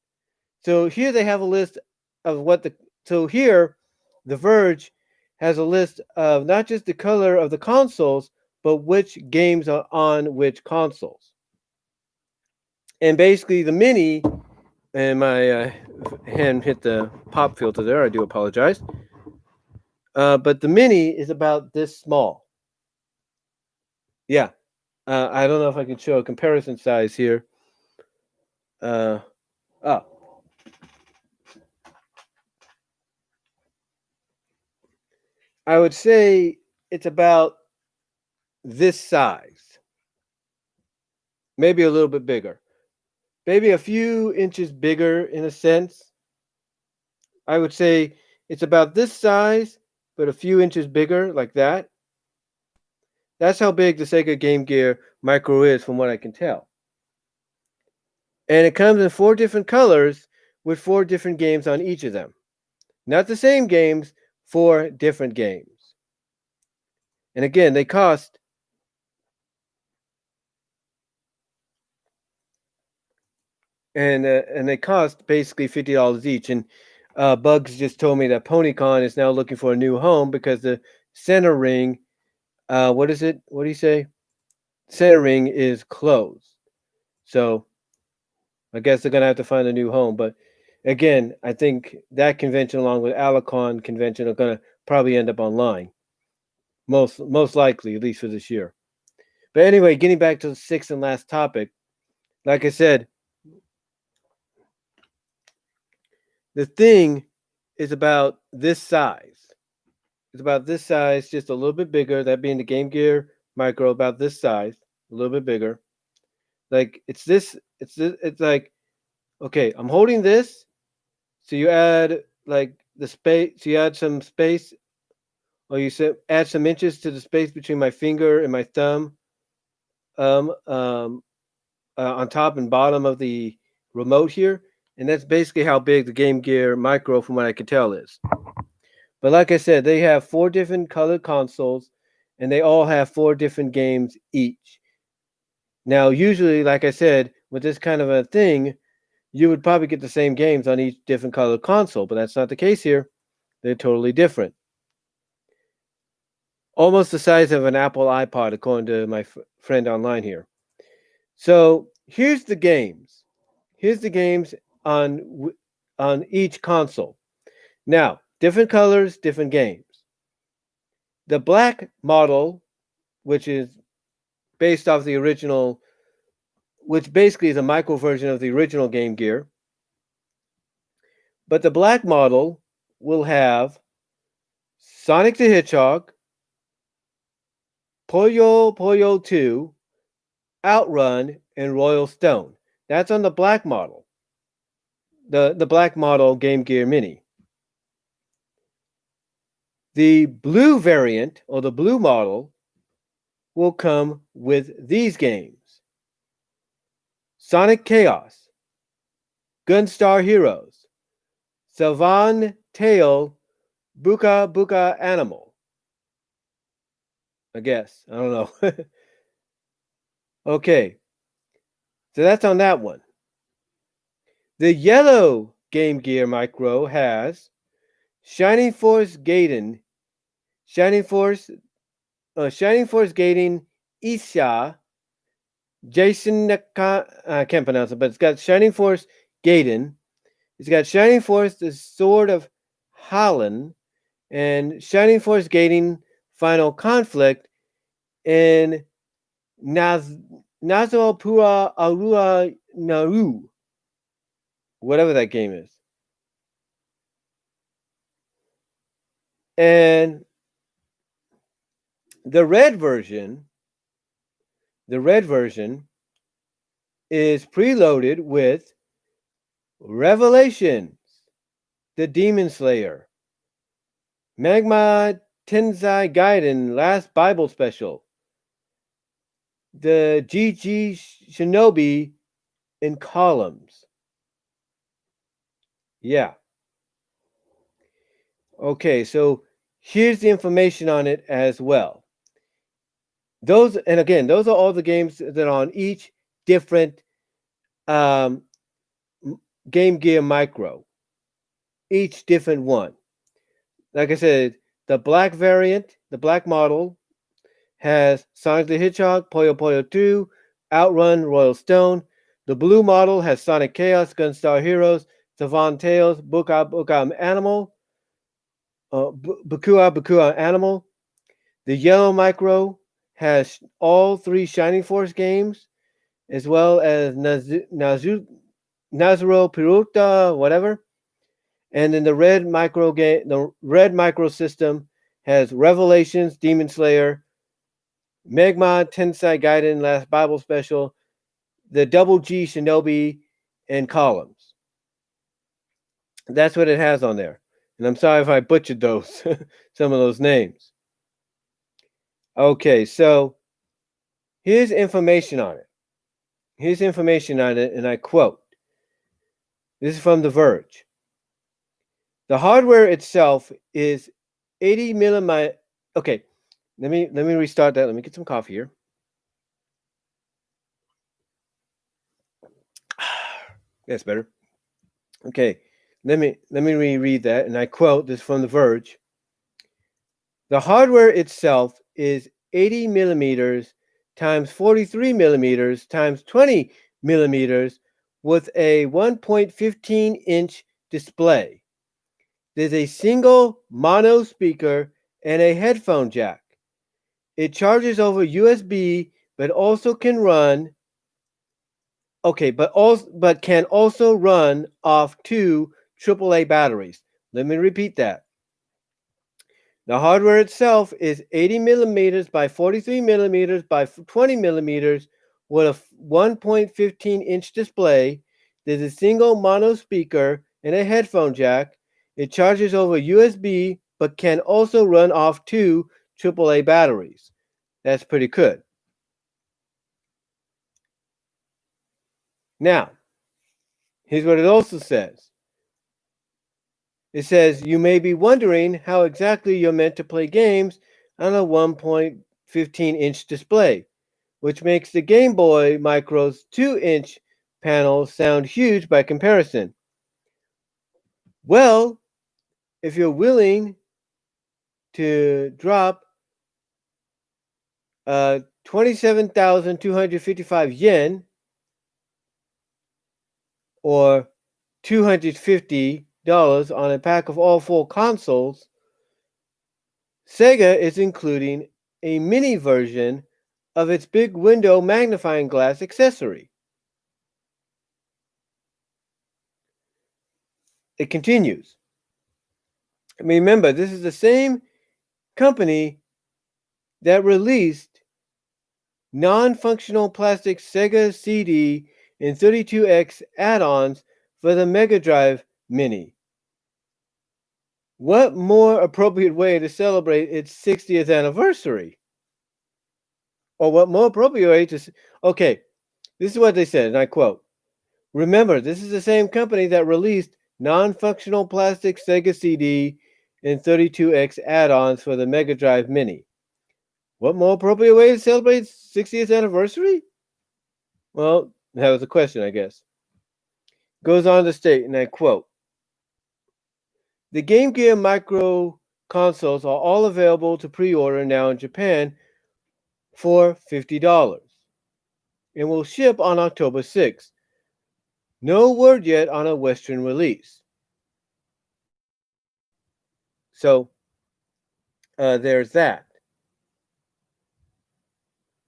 So here they have a list of what the. So here, The Verge has a list of not just the color of the consoles, but which games are on which consoles. And basically, the mini, and my hand hit the pop filter there. I do apologize. But the mini is about this small. Yeah. I don't know if I can show a comparison size here. Oh, I would say it's about this size, maybe a little bit bigger, maybe a few inches bigger in a sense. I would say it's about this size, but a few inches bigger, like that. That's how big the Sega Game Gear Micro is, from what I can tell. And it comes in four different colors with four different games on each of them. Not the same games, four different games. And again, they cost and they cost basically $50 each. And Bugs just told me that PonyCon is now looking for a new home because the center ring, what is it? What do you say? Center ring is closed. So I guess they're gonna have to find a new home. But again, I think that convention, along with Alicon convention, are gonna probably end up online. Most likely, at least for this year. But anyway, getting back to the sixth and last topic, like I said, the thing is about this size. It's about this size, just a little bit bigger. That being the Game Gear Micro, about this size, a little bit bigger. Like it's this. It's like, okay, I'm holding this. So you add like the space. So you add some space, or you add some inches to the space between my finger and my thumb. Um, um, on top and bottom of the remote here, and that's basically how big the Game Gear Micro, from what I can tell, is. But like I said, they have four different colored consoles, and they all have four different games each. Now, usually, like I said, with this kind of a thing, you would probably get the same games on each different colored console, but that's not the case here. They're totally different. Almost the size of an Apple iPod, according to my friend online here. So here's the games. Here's the games on each console. Now, different colors, different games. The black model, which is based off the original, which basically is a micro version of the original Game Gear. But the black model will have Sonic the Hedgehog, Puyo Puyo 2, Outrun, and Royal Stone. That's on the black model, the black model Game Gear Mini. The blue variant, or the blue model, will come with these games: Sonic Chaos, Gunstar Heroes, Sylvan Tail, Buka Buka Animal. I guess. I don't know. Okay, so that's on that one. The yellow Game Gear Micro has Shining Force Gaiden, Shining Force Gaiden Isha, Jason I can't pronounce it, but it's got Shining Force Gaiden. It's got Shining Force, the Sword of Holland, and Shining Force Gaiden Final Conflict, and Nazo Pura Arua Naru, whatever that game is. And the red version is preloaded with Revelations, the Demon Slayer, Magma Tensei Gaiden Last Bible Special, the GG Shinobi in columns. Yeah. Okay, so here's the information on it as well. Those are all the games that are on each different Game Gear Micro. Each different one. Like I said, the black variant, the black model, has Sonic the Hedgehog, Puyo Puyo 2, Outrun, Royal Stone. The blue model has Sonic Chaos, Gunstar Heroes, Savant Tales, Buka Buka Animal, Bakua Bakua Animal. The yellow micro has all 3 Shining Force games, as well as Nazuro Piruta, whatever. And then the red micro system has Revelations, Demon Slayer, Magma Tensei Gaiden Last Bible Special, the Double G Shinobi, and columns. That's what it has on there. And I'm sorry if I butchered those, some of those names. Okay, so here's information on it. And I quote. This is from The Verge. The hardware itself is 80 millimeter. Okay, let me restart that. Let me get some coffee here. That's better. Okay, let me reread that, and I quote this from The Verge. The hardware itself is 80 millimeters times 43 millimeters times 20 millimeters with a 1.15 inch display. There's a single mono speaker and a headphone jack. It charges over USB, but also can run. Okay, but can also run off 2 AAA batteries. Let me repeat that. The hardware itself is 80 millimeters by 43 millimeters by 20 millimeters with a 1.15 inch display. There's a single mono speaker and a headphone jack. It charges over USB, but can also run off 2 AAA batteries. That's pretty good. Now, here's what it also says. It says, you may be wondering how exactly you're meant to play games on a 1.15 inch display, which makes the Game Boy Micro's 2-inch panel sound huge by comparison. Well, if you're willing to drop 27,255 yen, or $250 on a pack of all four consoles, Sega is including a mini version of its big window magnifying glass accessory. It continues. Remember, this is the same company that released non-functional plastic Sega CD and 32X add-ons for the Mega Drive Mini. What more appropriate way to celebrate its 60th anniversary? Or what more appropriate way to... Okay, this is what they said, and I quote, "Remember, this is the same company that released non-functional plastic Sega CD and 32X add-ons for the Mega Drive Mini. What more appropriate way to celebrate its 60th anniversary?" Well, that was a question, I guess. Goes on to state, and I quote, "The Game Gear Micro consoles are all available to pre-order now in Japan for $50 and will ship on October 6th. No word yet on a Western release." So there's that.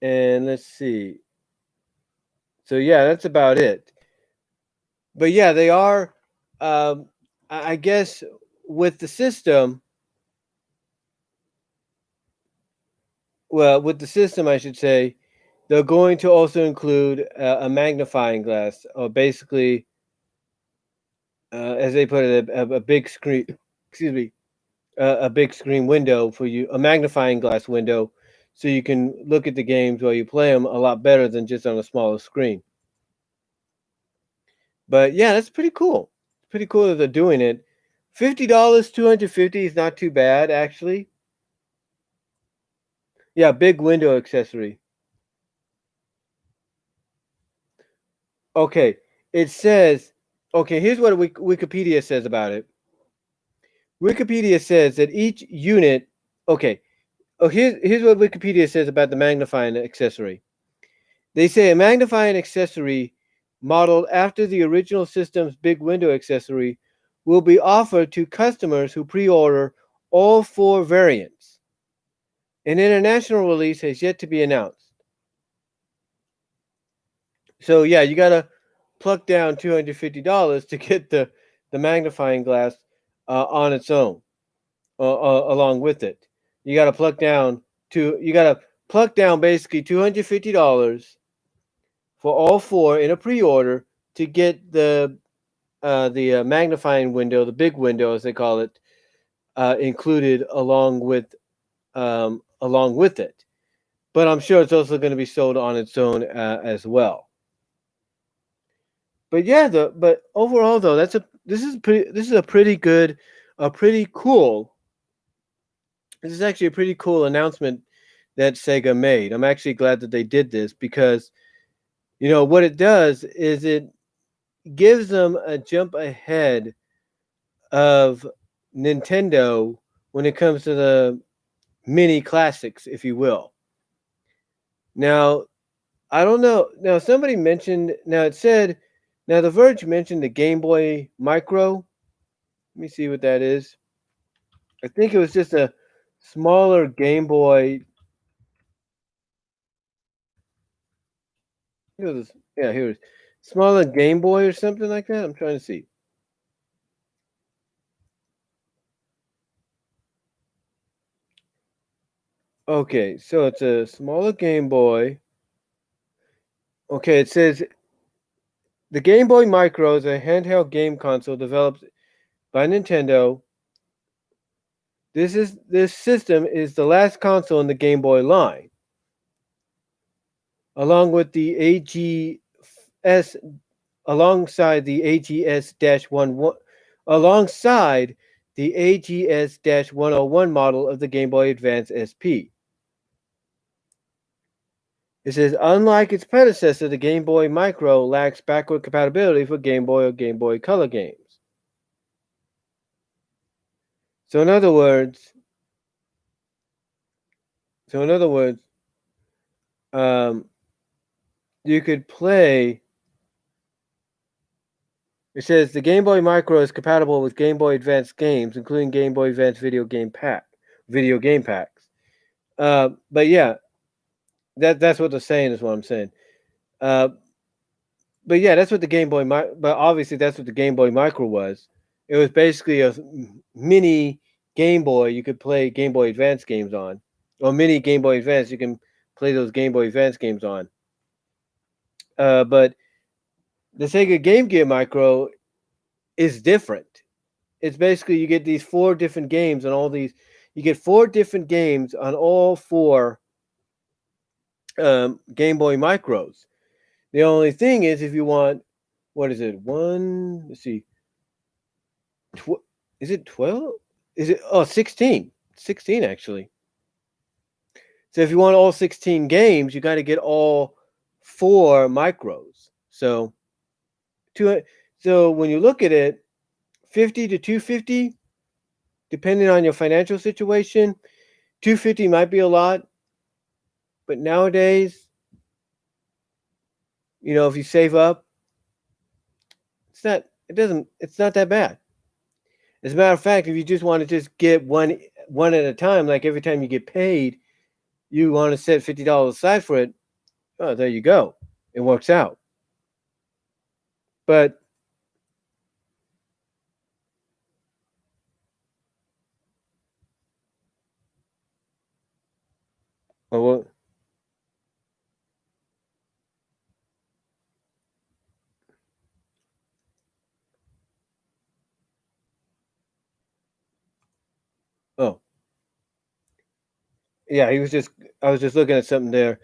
And let's see. So yeah, that's about it. But yeah, they are. I guess with the system. Well, with the system, I should say, they're going to also include a magnifying glass, or basically, as they put it, a big screen. Excuse me, a big screen window for you, a magnifying glass window, so you can look at the games while you play them a lot better than just on a smaller screen. But yeah, that's pretty cool. It's pretty cool that they're doing it. $50, 250 is not too bad, actually. Yeah, big window accessory. Okay, it says. Okay, here's what Wikipedia says about it. Wikipedia says that each unit. Okay, here's what Wikipedia says about the magnifying accessory. They say a magnifying accessory modeled after the original system's big window accessory will be offered to customers who pre-order all four variants. An international release has yet to be announced. So yeah, you gotta pluck down $250 to get the magnifying glass on its own, along with it. You gotta pluck down basically $250 for all four in a pre-order to get the magnifying window, the big window as they call it, included along with it. But I'm sure it's also going to be sold on its own as well. But yeah, but overall though, this is a pretty good, a pretty cool. This is actually a pretty cool announcement that Sega made. I'm actually glad that they did this because, what it does is it gives them a jump ahead of Nintendo when it comes to the mini classics, if you will. Now, I don't know. Now, somebody mentioned, The Verge mentioned the Game Boy Micro. Let me see what that is. I think it was just a smaller Game Boy. Here it is. Yeah, here it is. Smaller Game Boy or something like that. I'm trying to see. Okay, so it's a smaller Game Boy. Okay, it says the Game Boy Micro is a handheld game console developed by Nintendo. This system is the last console in the Game Boy line, along with the AGS, alongside the AGS-11, alongside the AGS-101 model of the Game Boy Advance SP. It says, unlike its predecessor, the Game Boy Micro lacks backward compatibility for Game Boy or Game Boy Color games. So in other words, um, you could play. It says the Game Boy Micro is compatible with Game Boy Advance games, including Game Boy Advance video game packs. But yeah, that's what they're saying is what I'm saying. Uh, but yeah, that's what the But obviously, that's what the Game Boy Micro was. It was basically a mini Game Boy. You could play Game Boy Advance games on, or mini Game Boy Advance. You can play those Game Boy Advance games on. But the Sega Game Gear Micro is different. It's basically you get these four different games on all these. You get four different games on all four Game Boy Micros. The only thing is, if you want, what is it? One, let's see, is it 12? Is it, 16? 16 actually. So if you want all 16 games, you got to get all four micros. So, so when you look at it, 50 to 250, depending on your financial situation, 250 might be a lot, but nowadays, if you save up, it's not that bad. As a matter of fact, if you just want to just get one at a time, like every time you get paid, you want to set $50 aside for it. Oh, there you go. It works out. But well, oh yeah, he was just. I was just looking at something there.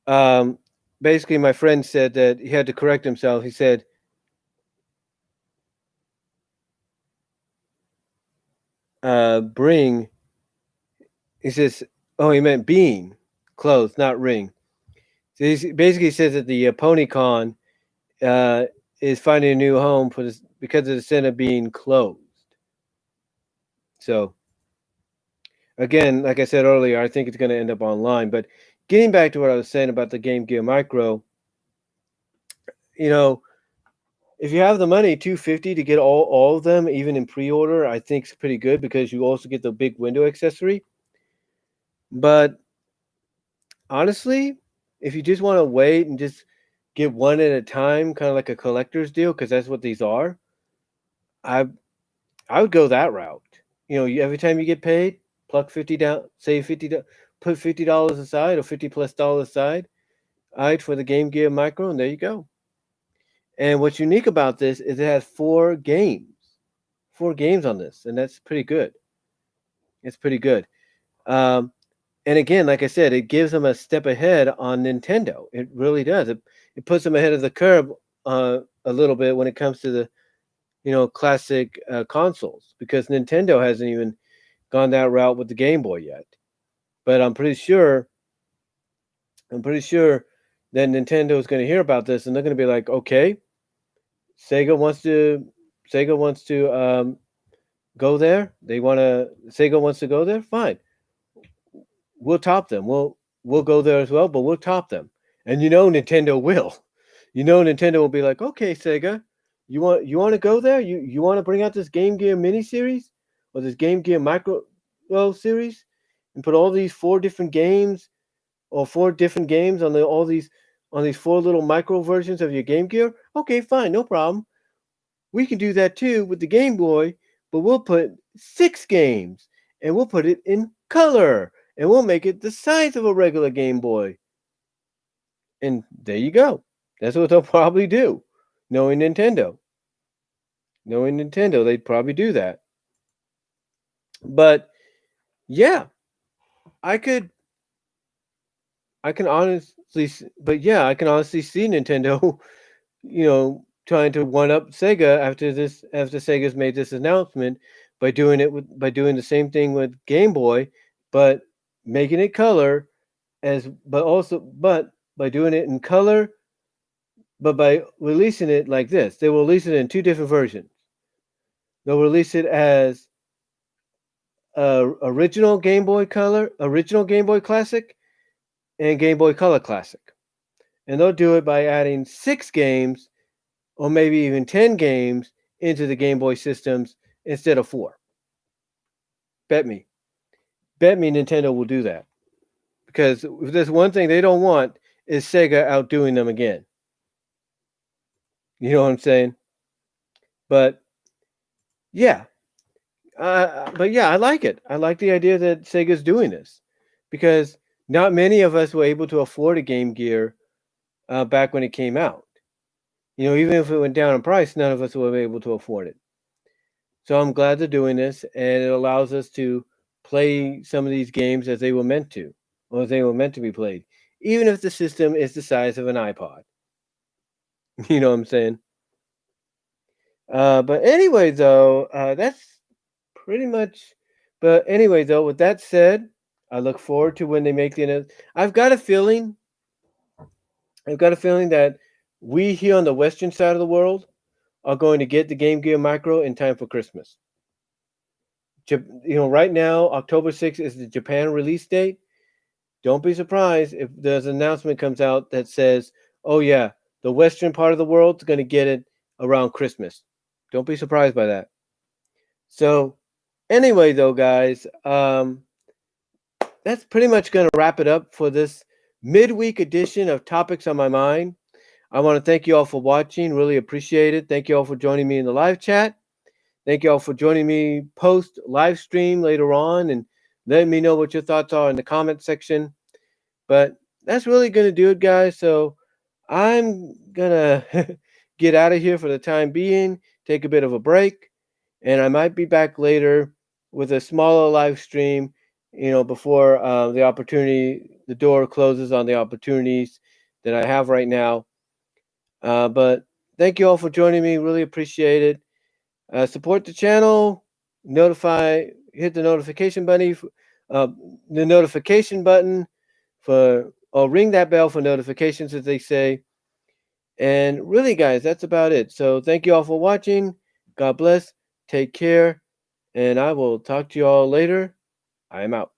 Um, Basically, my friend said that he had to correct himself. He said, "Bring." He says, "Oh, he meant being clothes, not ring." So he basically says that the PonyCon uh, is finding a new home for this because of the center being closed. So again, like I said earlier, I think it's going to end up online. But getting back to what I was saying about the Game Gear Micro, you know, if you have the money, 250 to get all of them, even in pre-order, I think is pretty good because you also get the big window accessory. But honestly, if you just want to wait and just get one at a time, kind of like a collector's deal, because that's what these are, I I would go that route. Every time you get paid, pluck 50 down, save 50, put $50 aside or 50 plus dollars aside, all right, for the Game Gear Micro, and there you go. And what's unique about this is it has four games on this, and that's pretty good. It's pretty good. Um, and again, like I said, it gives them a step ahead on Nintendo. It really does. It puts them ahead of the curve a little bit when it comes to the classic consoles because Nintendo hasn't even gone that route with the Game Boy yet. But I'm pretty sure that Nintendo is going to hear about this and they're going to be like, okay, Sega wants to Sega wants to go there. Sega wants to go there. Fine, we'll top them. We'll go there as well, but we'll top them. And Nintendo will. Nintendo will be like, okay, Sega, you want to go there? You want to bring out this Game Gear mini series or this Game Gear Micro series and put all these four different games or four different games on these four little micro versions of your Game Gear? Okay, fine, no problem. We can do that too with the Game Boy, but we'll put 6 games and we'll put it in color and we'll make it the size of a regular Game Boy. And there you go. That's what they'll probably do. Knowing Nintendo. They'd probably do that. But yeah, I could I can honestly but yeah, I can honestly see Nintendo, trying to one up Sega after Sega's made this announcement by doing the same thing with Game Boy, but making it color but by doing it in color, but by releasing it like this. They will release it in two different versions. They'll release it as original Game Boy Color, original Game Boy Classic, and Game Boy Color Classic. And they'll do it by adding 6 games or maybe even 10 games into the Game Boy systems instead of 4. Bet me. Bet me Nintendo will do that. Because if there's one thing they don't want is Sega outdoing them again. You know what I'm saying? But yeah, I like it. I like the idea that Sega's doing this because not many of us were able to afford a Game Gear back when it came out. You know, even if it went down in price, none of us were able to afford it. So I'm glad they're doing this, and it allows us to play some of these games as they were meant to, or as they were meant to be played, even if the system is the size of an iPod. You know what I'm saying? But anyway, though, that's pretty much. But anyway, though, with that said, I look forward to when they make the. I've got a feeling. I've got a feeling that we here on the western side of the world are going to get the Game Gear Micro in time for Christmas. You know, right now, October 6th is the Japan release date. Don't be surprised if there's an announcement comes out that says, "Oh yeah, the western part of the world's going to get it around Christmas." Don't be surprised by that. So, anyway, though, guys, that's pretty much going to wrap it up for this midweek edition of Topics on My Mind. I want to thank you all for watching. Really appreciate it. Thank you all for joining me in the live chat. Thank you all for joining me post live stream later on and letting me know what your thoughts are in the comment section. But that's really going to do it, guys. So I'm going to get out of here for the time being, take a bit of a break, and I might be back later with a smaller live stream, you know, before the door closes on the opportunities that I have right now. But thank you all for joining me. Really appreciate it. Support the channel, hit the notification button, uh, the notification button or ring that bell for notifications, as they say. And really, guys, that's about it. So thank you all for watching. God bless. Take care. And I will talk to you all later. I am out.